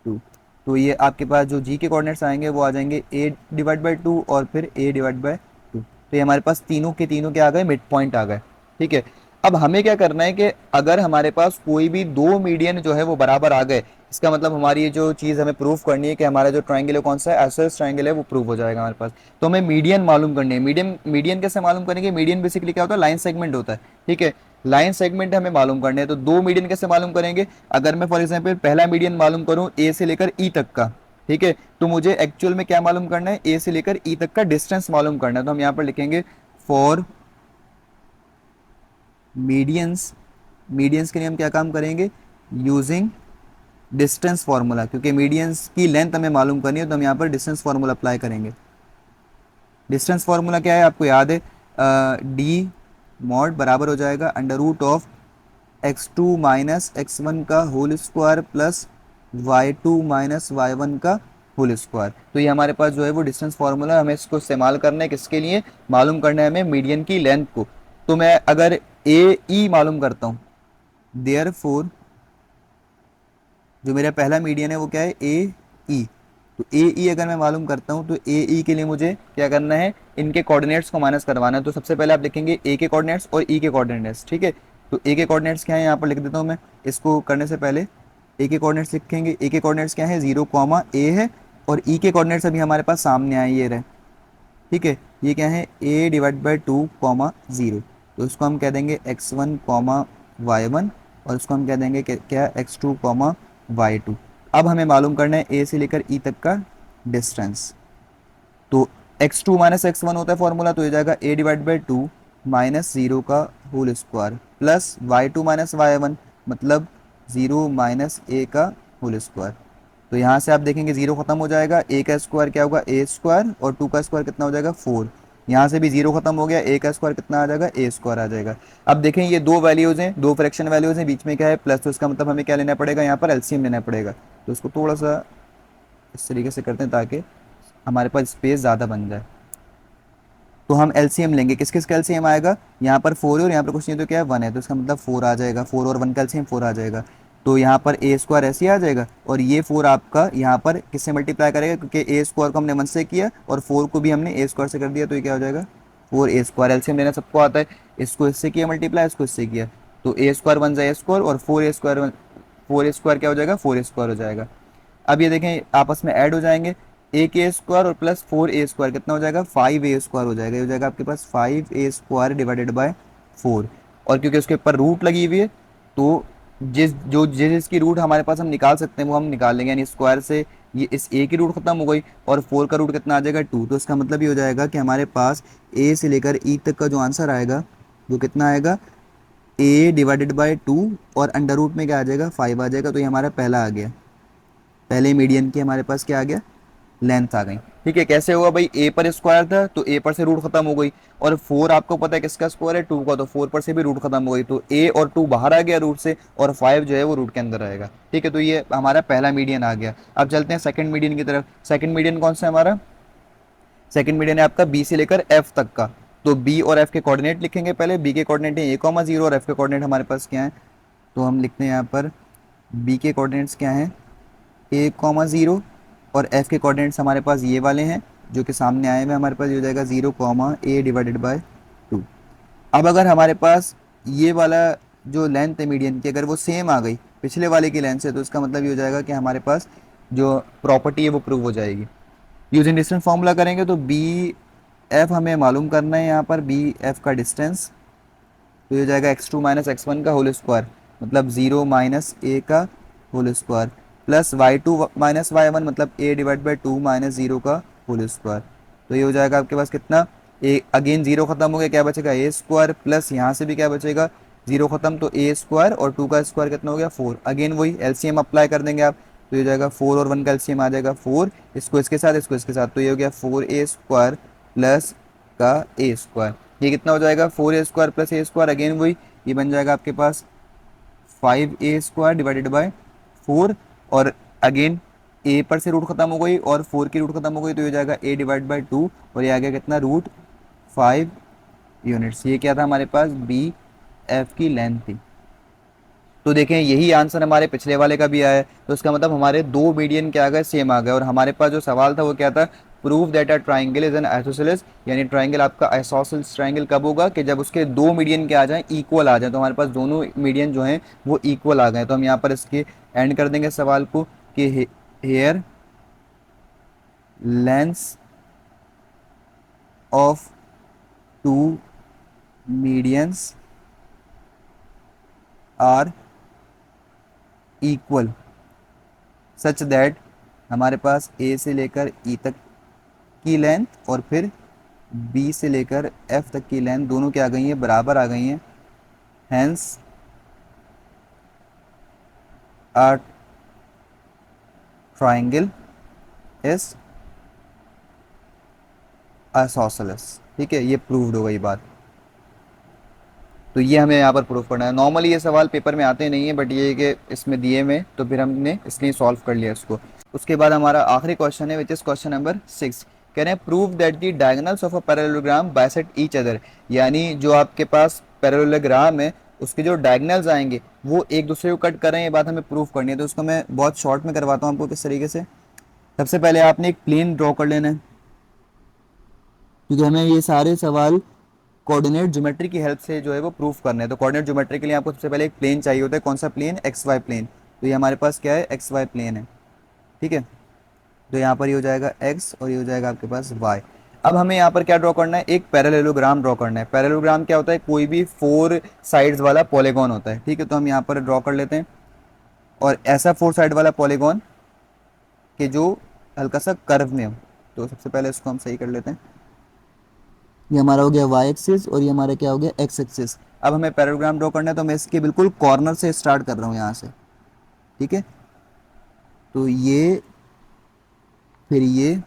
2। तो ये आपके पास जो g के कोऑर्डिनेट्स आएंगे वो आ जाएंगे a डिवाइड बाय 2 और फिर a डिवाइड बाय 2। तो ये हमारे पास तीनों के तीनों क्या आ गए, मिड पॉइंट आ गए। ठीक है, अब हमें क्या करना है कि अगर हमारे पास कोई भी दो मीडियन जो है वो बराबर आ गए, इसका मतलब हमारी ये जो चीज़ हमें प्रूफ करनी है कि हमारा जो ट्रायंगल है कौन सा है, आइसोसेलेस ट्रायंगल है, वो प्रूव हो जाएगा हमारे पास। तो हमें मीडियन मालूम करनी है। मीडियन मीडियन कैसे मालूम करेंगे? मीडियन बेसिकली क्या होता है? लाइन सेगमेंट होता है, ठीक है। लाइन सेगमेंट हमें मालूम करने हैं, तो दो मीडियन कैसे मालूम करेंगे? अगर मैं फॉर एग्जाम्पल पहला मीडियन मालूम करूँ ए से लेकर ई तक का, ठीक है, तो मुझे एक्चुअल में क्या मालूम करना है? ए से लेकर ई तक का डिस्टेंस मालूम करना है। तो हम यहाँ पर लिखेंगे फॉर मीडियंस, मीडियंस के लिए हम क्या काम करेंगे? यूजिंग डिस्टेंस फार्मूला, क्योंकि मीडियंस की लेंथ हमें मालूम करनी है, तो हम यहाँ पर डिस्टेंस फार्मूला अप्लाई करेंगे। डिस्टेंस फार्मूला क्या है आपको याद है? डी मॉड बराबर हो जाएगा under root of x2 minus x1 का whole square plus y2 minus y1 का होल स्क्वायर। तो ये हमारे पास जो है वो डिस्टेंस फार्मूला, हमें इसको इस्तेमाल करना है किसके लिए? मालूम करना है हमें मीडियन की लेंथ को। तो मैं अगर ए ई मालूम करता हूँ, देयर फोर जो मेरा पहला मीडियन है वो क्या है? ए ई। तो ए ई अगर मैं मालूम करता हूँ तो ए ई के लिए मुझे क्या करना है? इनके कोऑर्डिनेट्स को माइनस करवाना है। तो सबसे पहले आप लिखेंगे ए के कोऑर्डिनेट्स और ई के कोऑर्डिनेट्स, ठीक है। तो ए के कोऑर्डिनेट्स क्या है यहाँ पर लिख देता हूँ मैं। इसको करने से पहले ए के कोऑर्डिनेट्स लिखेंगे। ए के कोऑर्डिनेट्स क्या है? 0 कॉमा ए है, और ई के कोऑर्डिनेट्स अभी हमारे पास सामने आए, ये रहे, ठीक है। ये क्या है? ए डिवाइड बाई 2 कॉमा 0। तो इसको हम कह देंगे x1 कॉमा y1, और इसको हम कह देंगे क्या? x2 comma y2। अब हमें मालूम करना है ए से लेकर ई तक का डिस्टेंस। तो x2 माइनस x1 होता है फॉर्मूला, तो ये जाएगा a डिवाइड बाई 2 माइनस 0 का whole square plus y2 minus y1, मतलब 0 माइनस a का होल स्क्वायर। तो यहाँ से आप देखेंगे 0 खत्म हो जाएगा, a का स्क्वायर क्या होगा? a स्क्वायर, और 2 का स्क्वायर कितना हो जाएगा? 4। यहाँ से भी 0 खत्म हो गया, a का स्क्वायर कितना आ जाएगा? a स्क्वायर आ जाएगा। अब देखें ये दो वैल्यूज़ हैं, दो फ्रैक्शन वैल्यूज़ हैं, बीच में क्या है? प्लस। तो इसका मतलब हमें क्या लेना पड़ेगा? यहाँ पर एलसीएम लेना पड़ेगा। तो इसको थोड़ा सा इस तरीके से करते हैं ताकि हमारे पास स्पेस ज़्यादा बन जाए। तो हम एलसीएम लेंगे, किस किस का एलसीएम आएगा? यहाँ पर 4 है और यहाँ पर कुछ नहीं, तो क्या है? 1 है, तो इसका मतलब 4 आ जाएगा। 4 और 1 का एलसीएम 4 आ जाएगा। तो यहाँ पर ए स्क्वायर ऐसे ही आ जाएगा, और ये 4 आपका यहाँ पर किससे मल्टीप्लाई करेगा? क्योंकि ए स्क्वायर को हमने 1 से किया और 4 को भी हमने ए स्क्वायर से कर दिया, तो ये क्या हो जाएगा? 4 ए स्क्वायर। एलसीएम लेना सबको आता है, इसको इससे किया मल्टीप्लाई, इसको इससे किया, तो ए स्क्वायर बन जाए ए स्क्वायर, और 4 ए स्क्वायर क्या हो जाएगा? 4 ए स्क्वायर हो जाएगा। अब ये देखें आपस में ऐड हो जाएंगे, ए के स्क्वायर और प्लस 4 ए स्क्वायर कितना हो जाएगा? 5 ए स्क्वायर हो जाएगा। ये हो जाएगा आपके पास 5 ए स्क्वायर डिवाइडेड बाय 4। और क्योंकि उसके ऊपर रूट लगी हुई है, तो जिसकी रूट हमारे पास हम निकाल सकते हैं वो हम निकाल लेंगे, यानी स्क्वायर से ये इस ए की रूट खत्म हो गई, और 4 का रूट कितना आ जाएगा? 2। तो इसका मतलब ये हो जाएगा कि हमारे पास ए से लेकर ई तक का जो आंसर आएगा वो कितना आएगा? ए डिवाइडेड बाई 2, और अंडर रूट में क्या आ जाएगा? 5 आ जाएगा। तो ये हमारा पहला आ गया, पहले मीडियन की हमारे पास क्या आ गया? लेंथ आ गई, ठीक है। कैसे हुआ भाई? ए पर स्क्वायर था तो ए पर से रूट खत्म हो गई, और 4 आपको पता है किसका स्क्वायर है? 2 का, तो 4 पर से भी रूट खत्म हो गई, तो ए और 2 बाहर आ गया रूट से, और 5 जो है वो रूट के अंदर आएगा, ठीक है। तो ये हमारा पहला मीडियन आ गया। अब चलते हैं सेकंड मीडियन की तरफ। सेकंड मीडियन कौन सा है हमारा? सेकंड मीडियन है आपका बी से लेकर एफ तक का। तो बी और एफ के कोऑर्डिनेट लिखेंगे पहले। बी के कोऑर्डिनेट है a, 0, और एफ के कोऑर्डिनेट हमारे पास क्या है? तो हम लिखते हैं यहाँ पर बी के कोऑर्डिनेट्स क्या हैं? a, 0, और f के कोऑर्डिनेट्स हमारे पास ये वाले हैं जो कि सामने आए हुए हमारे पास। ये हो जाएगा 0, a डिवाइडेड बाय 2। अब अगर हमारे पास ये वाला जो लेंथ है मीडियन की, अगर वो सेम आ गई पिछले वाले की लेंथ से, तो इसका मतलब ये हो जाएगा कि हमारे पास जो प्रॉपर्टी है वो प्रूव हो जाएगी। यूजिंग डिस्टेंस फार्मूला करेंगे तो बी एफ हमें मालूम करना है, यहाँ पर बी एफ का डिस्टेंस, तो ये हो जाएगा x2 माइनस x1 का होल स्क्वायर, मतलब 0 माइनस ए का whole square plus y2 minus y1, मतलब a डिवाइड बाई 2 माइनस 0 का होल स्क्वायर। तो ये हो जाएगा आपके पास कितना? ए अगेन 0 खत्म हो गया, क्या बचेगा? ए स्क्वायर, प्लस यहाँ से भी क्या बचेगा? 0 खत्म, तो ए स्क्वायर और 2 का स्क्वायर कितना हो गया? 4। अगेन वही एलसीएम अप्लाई कर देंगे आप, तो ये हो जाएगा 4 और 1 का एलसीएम आ जाएगा 4, इसको इसके साथ, इसको इसके साथ, तो ये हो गया 4 ए स्क्वायर प्लस का ए स्क्वायर। ये कितना हो जाएगा? 4 ए स्क्वायर प्लस ए स्क्वायर, अगेन वही, ये बन जाएगा आपके पास 5 ए स्क्वायर डिवाइडेड बाय 4, और अगेन ए पर से रूट खत्म हो गई और 4 की रूट खत्म हो गई, तो ये हो जाएगा a डिवाइड बाई 2, और ये आ गया कितना? √5 यूनिट्स। ये क्या था हमारे पास? बी एफ की लेंथ थी। तो देखें यही आंसर हमारे पिछले वाले का भी आया है, तो इसका मतलब हमारे दो मीडियन क्या आ गए? सेम आ गए। और हमारे पास जो सवाल था वो क्या था? Prove that a triangle is an isosceles, यानी ट्राइंगल आपका आइसोसेलेस ट्राइंगल कब होगा कि जब उसके दो मीडियन क्या आ जाएं, इक्वल आ जाए। तो हमारे पास दोनों मीडियन जो हैं वो इक्वल आ गए। तो हम यहाँ पर इसके एंड कर देंगे सवाल को कि their lengths of two medians are equal such that, हमारे पास ए से लेकर ई तक की लेंथ और फिर बी से लेकर एफ तक की लेंथ दोनों क्या आ गई हैं, बराबर आ गई हैं। Hence a triangle is isosceles. ठीक है, ये प्रूव्ड हो गई बात। तो ये हमें यहाँ पर प्रूफ करना है। नॉर्मली ये सवाल पेपर में आते नहीं है, बट ये कि इसमें दिए में तो फिर हमने इसलिए सॉल्व कर लिया इसको। उसके बाद हमारा आखिरी क्वेश्चन है विच इज क्वेश्चन नंबर 6। कह रहे हैं prove that the diagonals of a parallelogram bisect each other, यानी जो आपके पास पैरेललोग्राम है उसके जो डायगोनल्स आएंगे वो एक दूसरे को कट कर रहे हैं, ये बात हमें प्रूफ करनी है। तो उसको मैं बहुत शॉर्ट में करवाता हूँ आपको किस तरीके से। सबसे पहले आपने एक प्लेन ड्रॉ कर लेना है, क्योंकि हमें ये सारे सवाल कोऑर्डिनेट ज्योमेट्री की हेल्प से जो है वो प्रूफ करना है। तो कोऑर्डिनेट ज्योमेट्री के लिए आपको सबसे पहले एक प्लेन चाहिए होता है। कौन सा प्लेन? X Y plane. तो ये हमारे पास क्या है? एक्स वाई प्लेन है। ठीक है, तो यहाँ पर ये हो जाएगा एक्स और ये हो जाएगा आपके पास वाई। अब हमें यहाँ पर क्या ड्रॉ करना है? एक पैरेललोग्राम ड्रॉ करना है। पैरेललोग्राम क्या होता है? कोई भी 4 साइड्स वाला पॉलीगॉन होता है। ठीक है, तो हम यहाँ पर ड्रॉ कर लेते हैं, और ऐसा 4 साइड वाला पॉलीगॉन कि जो हल्का सा कर्व में हो। तो सबसे पहले इसको हम सही कर लेते हैं। ये हमारा हो गया वाई एक्सिस और ये हमारा क्या हो गया? X axis. अब हमें पैराग्राम ड्रॉ करना है, तो मैं इसके बिल्कुल कॉर्नर से स्टार्ट कर रहा हूँ यहाँ से। ठीक है, तो ये, फिर ये,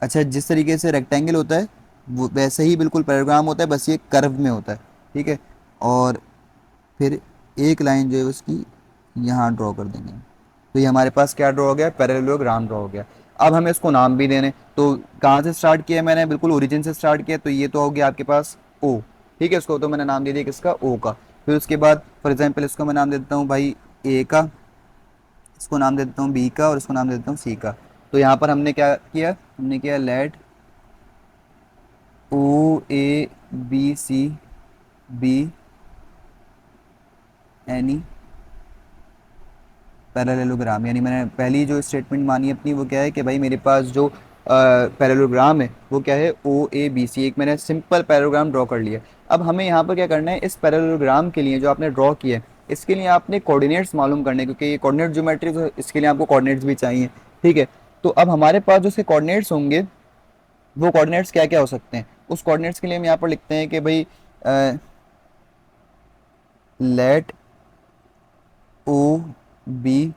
अच्छा जिस तरीके से रेक्टेंगल होता है वो वैसे ही बिल्कुल पैराग्राम होता है, बस ये कर्व में होता है। ठीक है, और फिर एक लाइन जो है उसकी यहाँ ड्रॉ कर देंगे। तो ये हमारे पास क्या ड्रॉ हो गया? पैरेललोग्राम ड्रॉ हो गया। अब हमें इसको नाम भी देने, तो कहाँ से स्टार्ट किया मैंने? बिल्कुल ओरिजिन से स्टार्ट किया। तो ये तो हो गया आपके पास ओ। ठीक है, इसको तो मैंने नाम दे दिया किसका? ओ का। फिर उसके बाद फॉर एग्जाम्पल इसको मैं नाम दे देता हूँ भाई ए का, इसको नाम दे देता हूँ बी का, और इसको नाम दे देता हूँ सी का। तो यहाँ पर हमने क्या किया? हमने किया let O A B C be any parallelogram, यानी मैंने पहली जो स्टेटमेंट मानी अपनी वो क्या है कि भाई मेरे पास जो पैरेललोग्राम है वो क्या है? ओ ए बी सी। एक मैंने सिंपल पैरेललोग्राम ड्रॉ कर लिया। अब हमें यहाँ पर क्या करना है? इस पैरेललोग्राम के लिए जो आपने ड्रॉ किया है इसके लिए आपने कोऑर्डिनेट्स मालूम करने, क्योंकि ये कोऑर्डिनेट ज्योमेट्री, तो इसके लिए आपको कोऑर्डिनेट्स भी चाहिए। ठीक है, तो अब हमारे पास जो से कोऑर्डिनेट्स होंगे वो कोऑर्डिनेट्स क्या क्या हो सकते हैं? उस कोऑर्डिनेट्स के लिए हम यहाँ पर लिखते हैं कि भाई let O be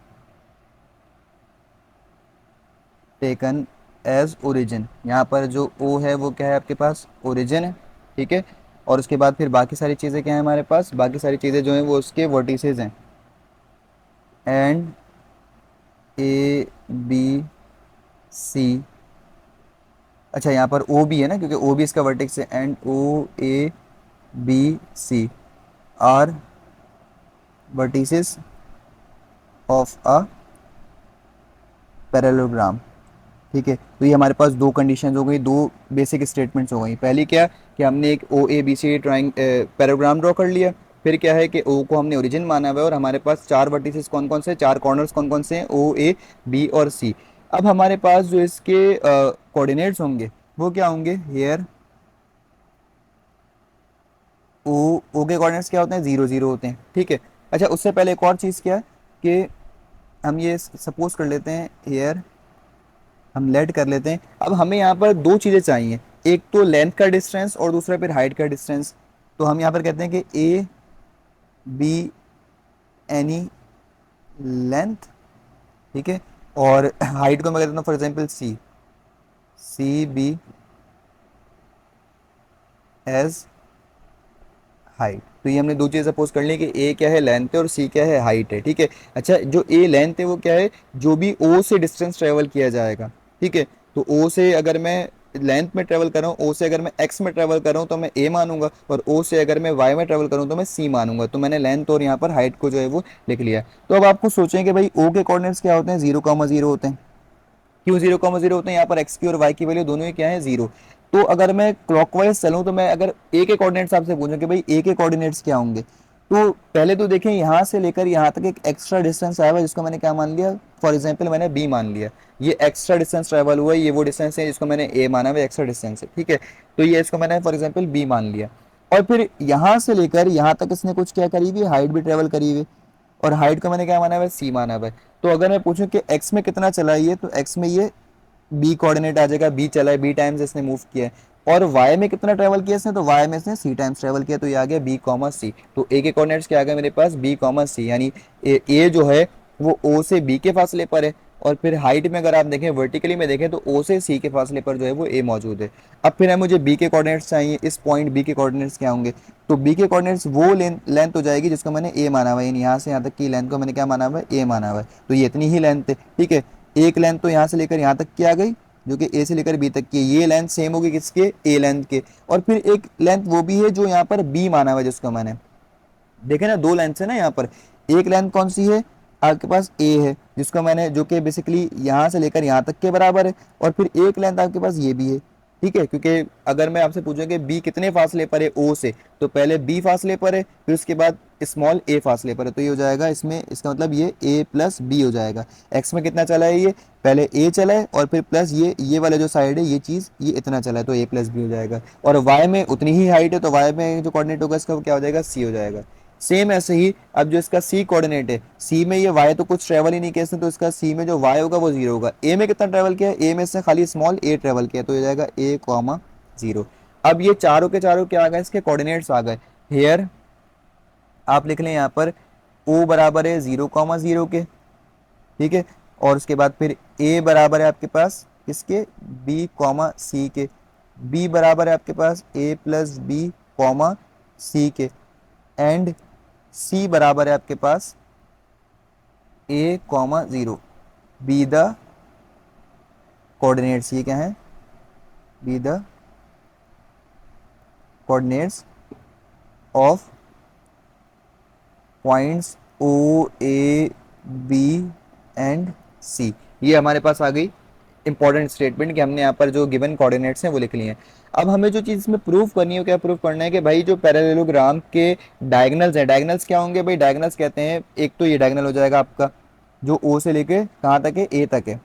taken as origin. यहाँ पर जो ओ है वो क्या है आपके पास? ओरिजिन है। ठीक है, और उसके बाद फिर बाकी सारी चीज़ें क्या है हमारे पास? बाकी सारी चीज़ें जो हैं वो उसके वर्टिसेस हैं। एंड ए बी सी, अच्छा यहाँ पर ओ बी है ना, क्योंकि ओ बी इसका वर्टेक्स है। And O A B C are vertices of a parallelogram. ठीक है, तो ये हमारे पास दो कंडीशंस हो गई, दो बेसिक स्टेटमेंट्स हो गई। पहली क्या कि हमने एक O A B C drawing parallelogram draw कर लिया। फिर क्या है कि ओ को हमने ओरिजिन माना हुआ है, और हमारे पास 4 वर्टिसेस कौन कौन से, 4 कॉर्नर्स कौन कौन से हैं? ओ ए बी और सी। अब हमारे पास जो इसके कोऑर्डिनेट्स होंगे वो क्या होंगे? हेयर ओ, ओ के कोऑर्डिनेट्स क्या होते हैं? 0 0 होते हैं। ठीक है, अच्छा उससे पहले एक और चीज़ क्या है कि हम ये सपोज कर लेते हैं, हेयर हम लेट कर लेते हैं। अब हमें यहाँ पर दो चीज़ें चाहिए, एक तो लेंथ का डिस्टेंस और दूसरा फिर हाइट का डिस्टेंस। तो हम यहाँ पर कहते हैं कि ए बी एनी लेंथ। ठीक है, और हाइट को मैं कहता हूँ for example C, C B as height. तो ये हमने दो चीज़ सपोज कर ली कि ए क्या है? लेंथ है, और सी क्या है? हाइट है। ठीक है, अच्छा जो ए लेंथ है वो क्या है? जो भी ओ से डिस्टेंस ट्रेवल किया जाएगा। ठीक है, तो ओ से अगर मैं लेंथ में ट्रेवल कर रहा हूँ, ओ से अगर मैं एक्स में ट्रेवल कर रहा हूँ तो मैं ए मानूंगा, और ओ से अगर मैं वाई में ट्रेवल करूँ तो मैं सी मानूंगा। तो मैंने लेंथ और यहाँ पर हाइट को जो है वो लिख लिया है। तो अब आपको सोचें कि भाई ओ के कोऑर्डिनेट्स क्या होते हैं? 0 0 होते हैं। क्यों 0,0 होते हैं, यहाँ पर एक्स की और वाई की वैल्यू दोनों ही क्या है, 0। तो अगर मैं क्लॉकवाइज चलूं, तो मैं अगर ए के कोऑर्डिनेट्स आपसे पूछूं कि भाई ए के कोऑर्डिनेट्स क्या होंगे, तो पहले तो देखें यहाँ से लेकर यहाँ तक एक एक्स्ट्रा डिस्टेंस आया हुआ है, जिसको मैंने क्या मान लिया, फॉर एग्जाम्पल मैंने बी मान लिया। ये एक्स्ट्रा डिस्टेंस ट्रेवल हुआ है, ये वो डिस्टेंस है जिसको मैंने ए माना हुआ, एक्स्ट्रा डिस्टेंस है, ठीक है। तो ये इसको मैंने फॉर एग्जाम्पल बी मान लिया। और फिर यहाँ से लेकर यहाँ तक इसने कुछ क्या करी हुई है, हाइट भी ट्रेवल करी हुई है, और हाइट को मैंने क्या माना हुआ है, सी माना हुआ है। तो अगर मैं पूछूं कि एक्स में कितना चला है ये, तो एक्स में ये बी कोऑर्डिनेट आ जाएगा, बी चला है, बी टाइम्स इसने मूव किया है। और वाई में कितना ट्रेवल किया इसने, तो वाई में इसने सी टाइम्स ट्रेवल किया, तो ये आ गया बी कॉमा सी। तो ए के कोऑर्डिनेट्स क्या आ गया मेरे पास, बी कॉमा सी, यानी ए जो है वो ओ से बी के फासले पर है। और फिर हाइट में अगर आप देखें, वर्टिकली में देखें, तो ओ से सी के फासले पर जो है वो ए मौजूद है। अब फिर है मुझे बी के कोऑर्डिनेट्स चाहिए, इस पॉइंट बी के कोऑर्डिनेट्स क्या होंगे, तो बी के कोऑर्डिनेट्स वो लेंथ हो जाएगी जिसको मैंने ए माना हुआ है, यानी यहाँ से यहाँ तक की लेंथ को मैंने क्या माना हुआ है, ए माना हुआ है। तो ये इतनी ही लेंथ है, ठीक है। एक लेंथ तो यहाँ से लेकर यहाँ तक की आ गई, जो कि ए से लेकर बी तक की, ये लेंथ सेम होगी किसके, ए लेंथ के। और फिर एक लेंथ वो भी है जो यहाँ पर बी माना हुआ है, जिसको मैंने देखे ना, दो लेंथ है ना यहाँ पर। एक लेंथ कौन सी है, आपके पास ए है, जिसको मैंने, जो कि बेसिकली यहाँ से लेकर यहाँ तक के बराबर है। और फिर एक लेंथ आपके पास ये भी है, ठीक है। क्योंकि अगर मैं आपसे पूछूं कि बी कितने फासले पर है ओ से, तो पहले बी फासले पर है, फिर उसके बाद स्मॉल ए फासले पर है, तो ये हो जाएगा इसमें, इसका मतलब ये ए प्लस बी हो जाएगा। एक्स में कितना चला है, ये पहले ए चला है, और फिर प्लस ये वाला जो साइड है, ये चीज़ ये इतना चला है, तो ए प्लस बी हो जाएगा। और वाई में उतनी ही हाइट है, तो वाई में जो कोऑर्डिनेट होगा इसका, वो क्या हो जाएगा, सी हो जाएगा। सेम ऐसे ही अब जो इसका सी कोऑर्डिनेट है, सी में ये वाई तो कुछ ट्रेवल ही नहीं किया इसने, तो इसका सी में जो वाई होगा वो 0 होगा। ए में कितना ट्रेवल किया है, ए में इसने खाली स्मॉल ए ट्रेवल किया, तो ये जाएगा ए कॉमा 0। अब ये चारों के चारों क्या आ गए, इसके कोऑर्डिनेट्स आ गए। हेयर आप लिख लें यहाँ पर ओ बराबर है 0,0 के, ठीक है। और उसके बाद फिर ए बराबर है आपके पास किसके, बी कॉमा सी के। बी बराबर है आपके पास a plus b comma c के। एंड सी बराबर है आपके पास a comma 0। Be the coordinates, ये क्या है, be the coordinates of points O A B and C. ये हमारे पास आ गई इंपॉर्टेंट स्टेटमेंट कि हमने यहाँ पर जो गिवन कोऑर्डिनेट्स हैं वो लिख लिए हैं। अब हमें जो चीज़ इसमें प्रूव करनी है, क्या प्रूव करना है कि भाई जो पैरेललोग्राम के डायगनल्स हैं, डायगनल्स क्या होंगे भाई, डायगनल्स कहते हैं, एक तो ये डायगनल हो जाएगा आपका जो ओ से लेके कहाँ तक है, ए तक है,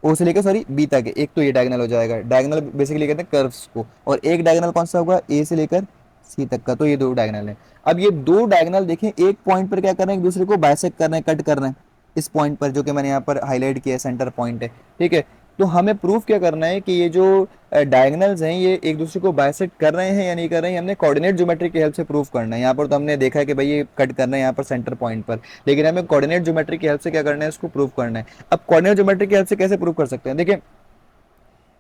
ओ से लेकर सॉरी बी तक है, एक तो ये डायगोनल हो जाएगा। डायगोनल बेसिकली कहते हैं कर्व्स को। और एक डायगोनल कौन सा होगा, ए से लेकर सी तक का, तो ये दो डायगोनल है। अब ये दो डायगोनल देखें एक पॉइंट पर क्या कर रहे हैं, एक दूसरे को बाइसेक्ट कर रहे हैं, कट कर रहे हैं इस पॉइंट पर, जो कि मैंने यहाँ पर हाईलाइट किया है, सेंटर पॉइंट है, ठीक है। तो हमें प्रूफ क्या करना है कि ये जो डायगोनल्स हैं ये एक दूसरे को बाइसेक्ट कर रहे हैं या नहीं कर रहे हैं, हमने कोऑर्डिनेट ज्योमेट्री की हेल्प से प्रूफ करना है। यहाँ पर तो हमने देखा है कि भाई ये कट करना है यहाँ पर सेंटर पॉइंट पर, लेकिन हमें कोऑर्डिनेट ज्योमेट्री की हेल्प से क्या करना है, इसको प्रूफ करना है। अब कोऑर्डिनेट ज्योमेट्री की हेल्प से कैसे प्रूव कर सकते हैं, देखिए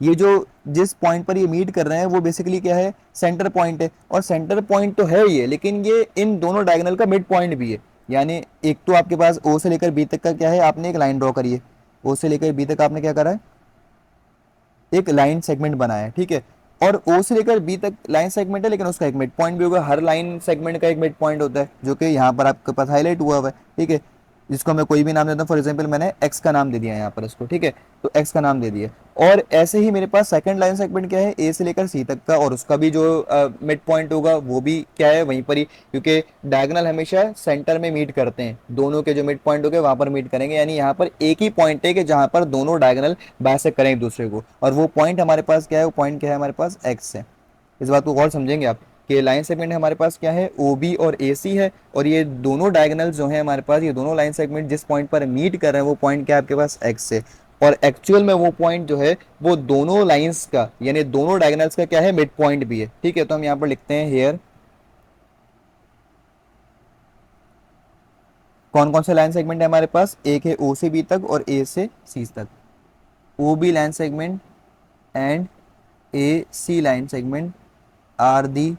ये जो जिस पॉइंट पर ये मीट कर रहे हैं वो बेसिकली क्या है, सेंटर पॉइंट है। और सेंटर पॉइंट तो है ये, लेकिन ये इन दोनों डायगोनल का मिड पॉइंट भी है। यानी एक तो आपके पास ओ से लेकर बी तक का क्या है, आपने एक लाइन ड्रॉ करी है, ओ से लेकर बी तक आपने क्या करा है, एक लाइन सेगमेंट बनाया है, ठीक है। और ओ से लेकर बी तक लाइन सेगमेंट है, लेकिन उसका एक मिड पॉइंट भी होगा, हर लाइन सेगमेंट का एक मिड पॉइंट होता है, जो कि यहाँ पर आपके पास हाईलाइट हुआ है, ठीक है। जिसको मैं कोई भी नाम देता हूँ, फॉर एग्जाम्पल मैंने एक्स का नाम दे दिया यहाँ पर इसको, ठीक है। तो एक्स का नाम दे दिया। और ऐसे ही मेरे पास सेकंड लाइन सेगमेंट क्या है, ए से लेकर सी तक का, और उसका भी जो मिड पॉइंट होगा वो भी क्या है, वहीं पर ही, क्योंकि डायगोनल हमेशा सेंटर में मीट करते हैं, दोनों के जो मिड पॉइंट होंगे वहां पर मीट करेंगे। यानी यहाँ पर एक ही पॉइंट है कि जहां पर दोनों डायगोनल बाइसेक्ट करें एक दूसरे को, और वो पॉइंट हमारे पास क्या है, वो पॉइंट क्या है हमारे पास, एक्स है। इस बात को और समझेंगे आप कि लाइन सेगमेंट हमारे पास क्या है, ओ बी और ए सी है, और ये दोनों डायगोनल्स जो है हमारे पास, ये दोनों लाइन सेगमेंट जिस पॉइंट पर मीट कर रहे हैं वो पॉइंट क्या है आपके पास, एक्स है। और एक्चुअल में वो पॉइंट जो है वो दोनों लाइंस का, यानी दोनों डायगोनल्स का क्या है, मिड पॉइंट भी है, ठीक है। तो हम यहाँ पर लिखते हैं हेयर कौन कौन से लाइन सेगमेंट है हमारे पास, एक है ओ से बी तक और ए से सी तक, O B line segment and A C line segment are the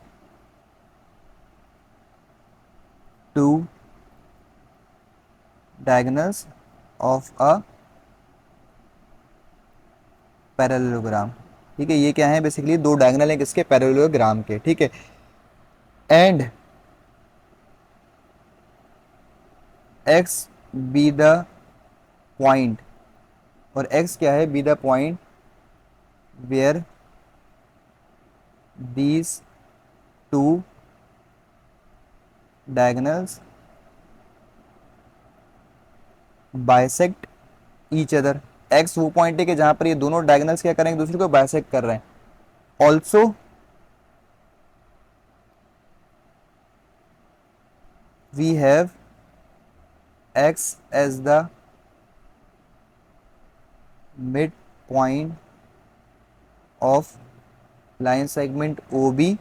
two diagonals of a parallelogram, ठीक है। ये क्या है, बेसिकली दो डायगोनल है किसके, पैरेललोग्राम के, ठीक है। And X be the point और x क्या है, be the point where these two diagonals bisect each other. X वो पॉइंट है कि जहां पर ये दोनों डायगनल्स क्या करेंगे, दूसरे को बाइसेक्ट कर रहे हैं। Also we have x as the mid point of line segment O B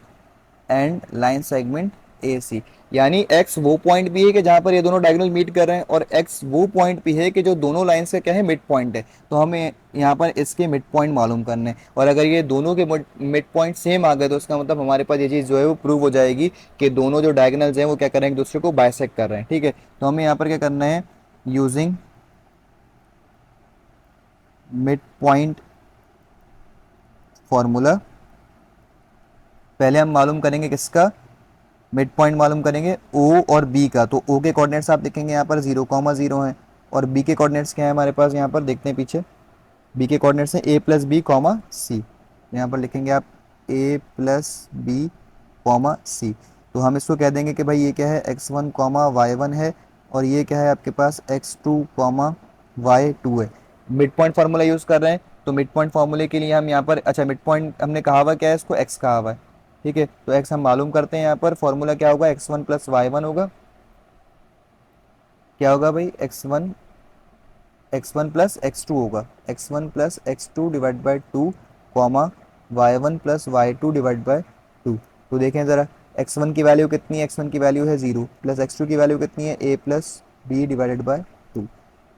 and line segment A C. यानी x वो पॉइंट भी है कि जहां पर ये दोनों डायगोनल मीट कर रहे हैं, और x वो पॉइंट भी है कि जो दोनों लाइन से क्या है, मिड पॉइंट है। तो हमें यहाँ पर इसके मिड पॉइंट मालूम करने हैं, और अगर ये दोनों के मिड पॉइंट सेम आ गए तो इसका मतलब हमारे पास ये चीज़ जो है वो प्रूव हो जाएगी कि दोनों जो डायगोनल्स हैं वो क्या कर रहे हैं, एक दूसरे को बाइसेक्ट कर रहे हैं। ठीक है, तो हमें यहाँ पर क्या करना है, यूजिंग मिड पॉइंट फॉर्मूला पहले हम मालूम करेंगे किसका, मिड पॉइंट मालूम करेंगे ओ और बी का। तो ओ के कोऑर्डिनेट्स आप देखेंगे यहाँ पर 0,0 हैं, और बी के कोऑर्डिनेट्स क्या है हमारे पास, यहाँ पर देखते हैं पीछे। बी के कोऑर्डिनेट्स हैं a प्लस बी कॉमा सी। यहाँ पर लिखेंगे आप a प्लस बी कॉमा सी। तो हम इसको कह देंगे कि भाई ये क्या है, x1 कॉमा y1 है, और ये क्या है आपके पास x2 कॉमा y2 है। मिड पॉइंट फार्मूला यूज़ कर रहे हैं, तो मिड पॉइंट फार्मूले के लिए हम यहाँ पर, अच्छा मिड पॉइंट हमने कहा हुआ क्या है, इसको x कहा हुआ है। ठीक है, तो x हम मालूम करते हैं, यहाँ पर फॉर्मूला क्या होगा, x1 प्लस y1 होगा। क्या होगा भाई, x1 प्लस x2 होगा, x1 plus x2 divide by two comma y1 plus y2 divide by two. तो देखें ज़रा, x1 की वैल्यू कितनी है, x1 की वैल्यू है 0, प्लस x2 की वैल्यू कितनी है, a plus B divided by two.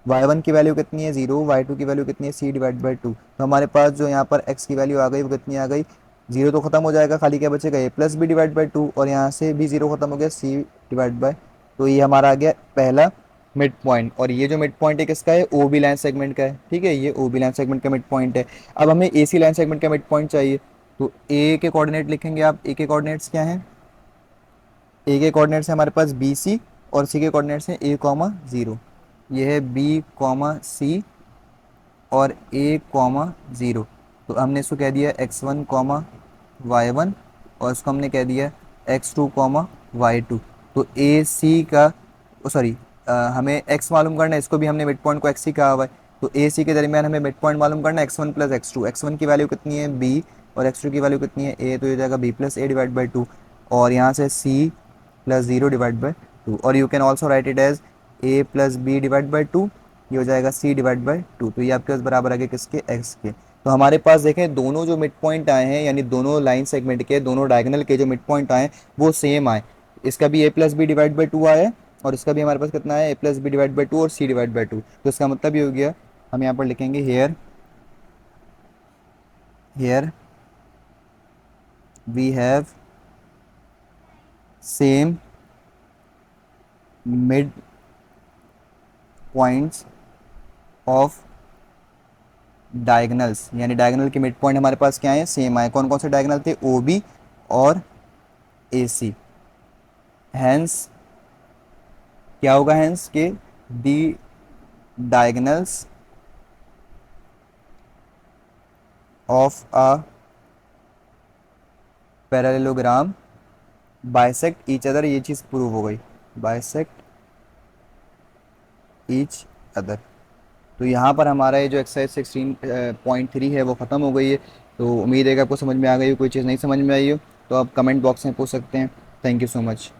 y1 की वैल्यू कितनी है 0, y2 की वैल्यू कितनी है c डिवाइड बाई टू। तो हमारे पास जो यहाँ पर x की वैल्यू आ गई वो कितनी आ गई, 0 तो खत्म हो जाएगा, खाली क्या बचेगा, a plus B divide by two, और यहाँ से भी 0 खत्म हो गया, c डिवाइड बाई। तो ये हमारा आ गया पहला मिड पॉइंट, और ये जो मिड पॉइंट है किसका है, ओ बी लाइन सेगमेंट का है। ठीक है, ये ओ बी लाइन सेगमेंट का मिड पॉइंट है। अब हमें ए सी लाइन सेगमेंट का मिड पॉइंट चाहिए, तो ए के कोऑर्डिनेट लिखेंगे आप। ए के कोऑर्डिनेट्स क्या हैं, ए के कोऑर्डिनेट्स है हमारे पास बी सी, और सी के कोऑर्डिनेट्स हैं a कॉमा 0। ये है b कॉमा सी और a कॉमा 0। तो हमने इसको कह दिया x1 कॉमा y1, और इसको हमने कह दिया x2 कॉमा y2। तो ए सी का, सॉरी, हमें x मालूम करना है, इसको भी हमने मिड पॉइंट को x ही कहा हुआ है। तो ए सी के दरमियान हमें मिड पॉइंट मालूम करना है, x1 प्लस x2। x1 की वैल्यू कितनी है b, और x2 की वैल्यू कितनी है a, तो ये जाएगा b plus a divide by two, और यहाँ से c plus 0 divide by two, और you can also write it as a plus B divide by two, ये हो जाएगा c डिवाइड बाई टू। तो ये आपके पास बराबर आ गए किसके, x के। तो हमारे पास देखें दोनों जो मिड पॉइंट आए हैं, यानी दोनों लाइन सेगमेंट के दोनों डायगोनल के जो मिड पॉइंट आए वो सेम आए। इसका भी a plus B divide by two आया है, और इसका भी हमारे पास कितना है, a plus B divide by two और c डिवाइड बाई टू। तो इसका मतलब ये हो गया, हम यहाँ पर लिखेंगे here here we have same mid points of diagonals, यानी डायगनल के मिड पॉइंट हमारे पास क्या है, सेम आए। कौन कौन से डायगनल थे, ओ बी और ए सी। हैंस क्या होगा, हैंस के the diagonals of a parallelogram bisect each other, ये चीज़ प्रूव हो गई, बाइसेक्ट ईच अदर। तो यहाँ पर हमारा ये जो एक्सरसाइज 16.3 है वो ख़त्म हो गई है। तो उम्मीद है कि आपको समझ में आ गई हो, कोई चीज़ नहीं समझ में आई हो तो आप कमेंट बॉक्स में पूछ सकते हैं। Thank you so much.